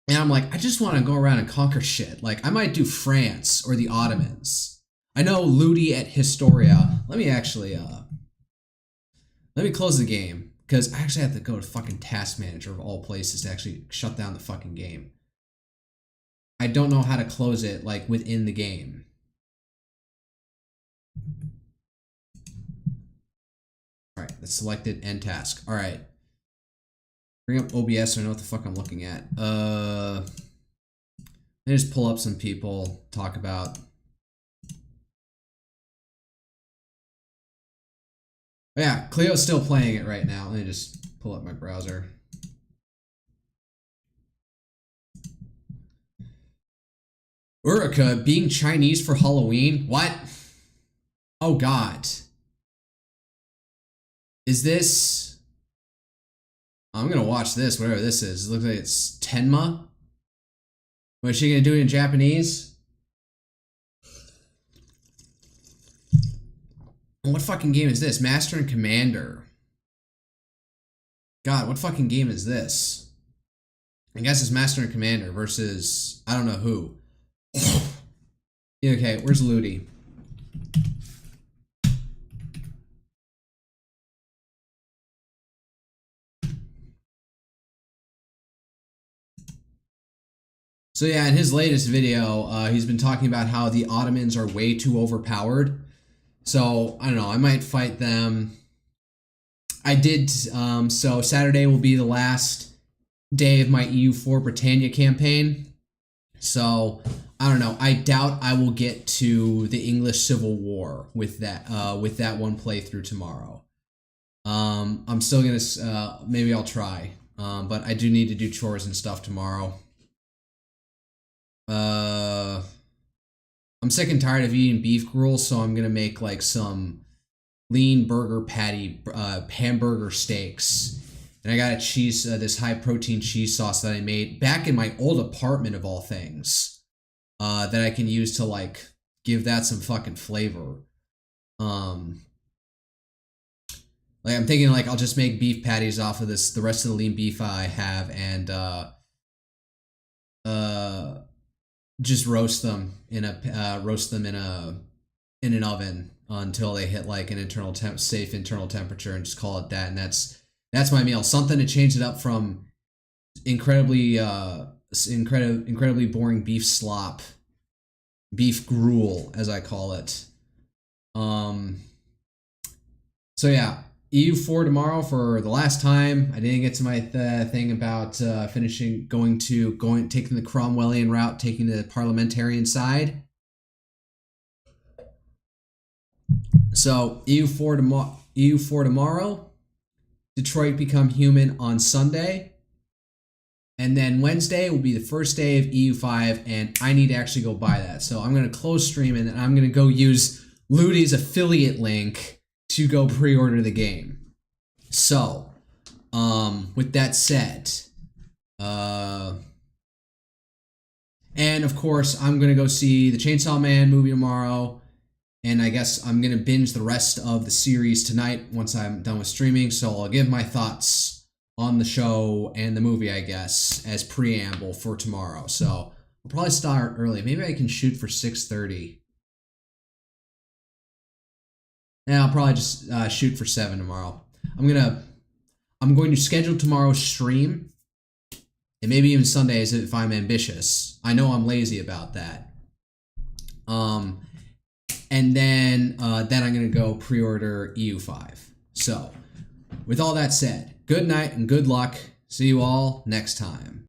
And I'm like, I just want to go around and conquer shit. Like, I might do France or the Ottomans. I know Ludi at Historia. Let me actually, let me close the game. Because I actually have to go to fucking Task Manager of all places to actually shut down the fucking game. I don't know how to close it, like, within the game. Alright, that's selected, end task. Alright. Bring up OBS so I know what the fuck I'm looking at. Let me just pull up some people, talk about. Oh yeah, Cleo's still playing it right now. Let me just pull up my browser. Urika being Chinese for Halloween? What? Oh god. Is this... I'm gonna watch this, whatever this is. It looks like it's Tenma. What, is she gonna do it in Japanese? What fucking game is this? Master and Commander. God, what fucking game is this? I guess it's Master and Commander versus I don't know who. Okay, where's Ludi? So yeah, in his latest video, he's been talking about how the Ottomans are way too overpowered. So, I don't know, I might fight them. I did, so Saturday will be the last day of my EU4 Britannia campaign. So, I don't know, I doubt I will get to the English Civil War with that one playthrough tomorrow. I'm still gonna, maybe I'll try. But I do need to do chores and stuff tomorrow. I'm sick and tired of eating beef gruel, so I'm gonna make like some lean burger patty, hamburger steaks, and I got a cheese, this high protein cheese sauce that I made back in my old apartment of all things, that I can use to like give that some fucking flavor. Like, I'm thinking, like, I'll just make beef patties off of this, the rest of the lean beef I have, and just roast them in an oven until they hit like an safe internal temperature, and just call it that. And that's my meal. Something to change it up from incredibly boring beef slop, beef gruel, as I call it. So yeah, EU4 tomorrow for the last time. I didn't get to my thing about taking the Cromwellian route, taking the parliamentarian side. So EU4 tomorrow. Detroit Become Human on Sunday. And then Wednesday will be the first day of EU5, and I need to actually go buy that. So I'm going to close stream, and then I'm going to go use Ludi's affiliate link to go pre-order the game. So, with that said, and of course, I'm going to go see the Chainsaw Man movie tomorrow, and I guess I'm going to binge the rest of the series tonight once I'm done with streaming, so I'll give my thoughts on the show and the movie, I guess, as preamble for tomorrow. So, I'll probably start early. Maybe I can shoot for 6:30. Yeah, I'll probably just shoot for 7 tomorrow. I'm going to schedule tomorrow's stream, and maybe even Sundays if I'm ambitious. I know I'm lazy about that. And then I'm going to go pre-order EU5. So, with all that said, good night and good luck. See you all next time.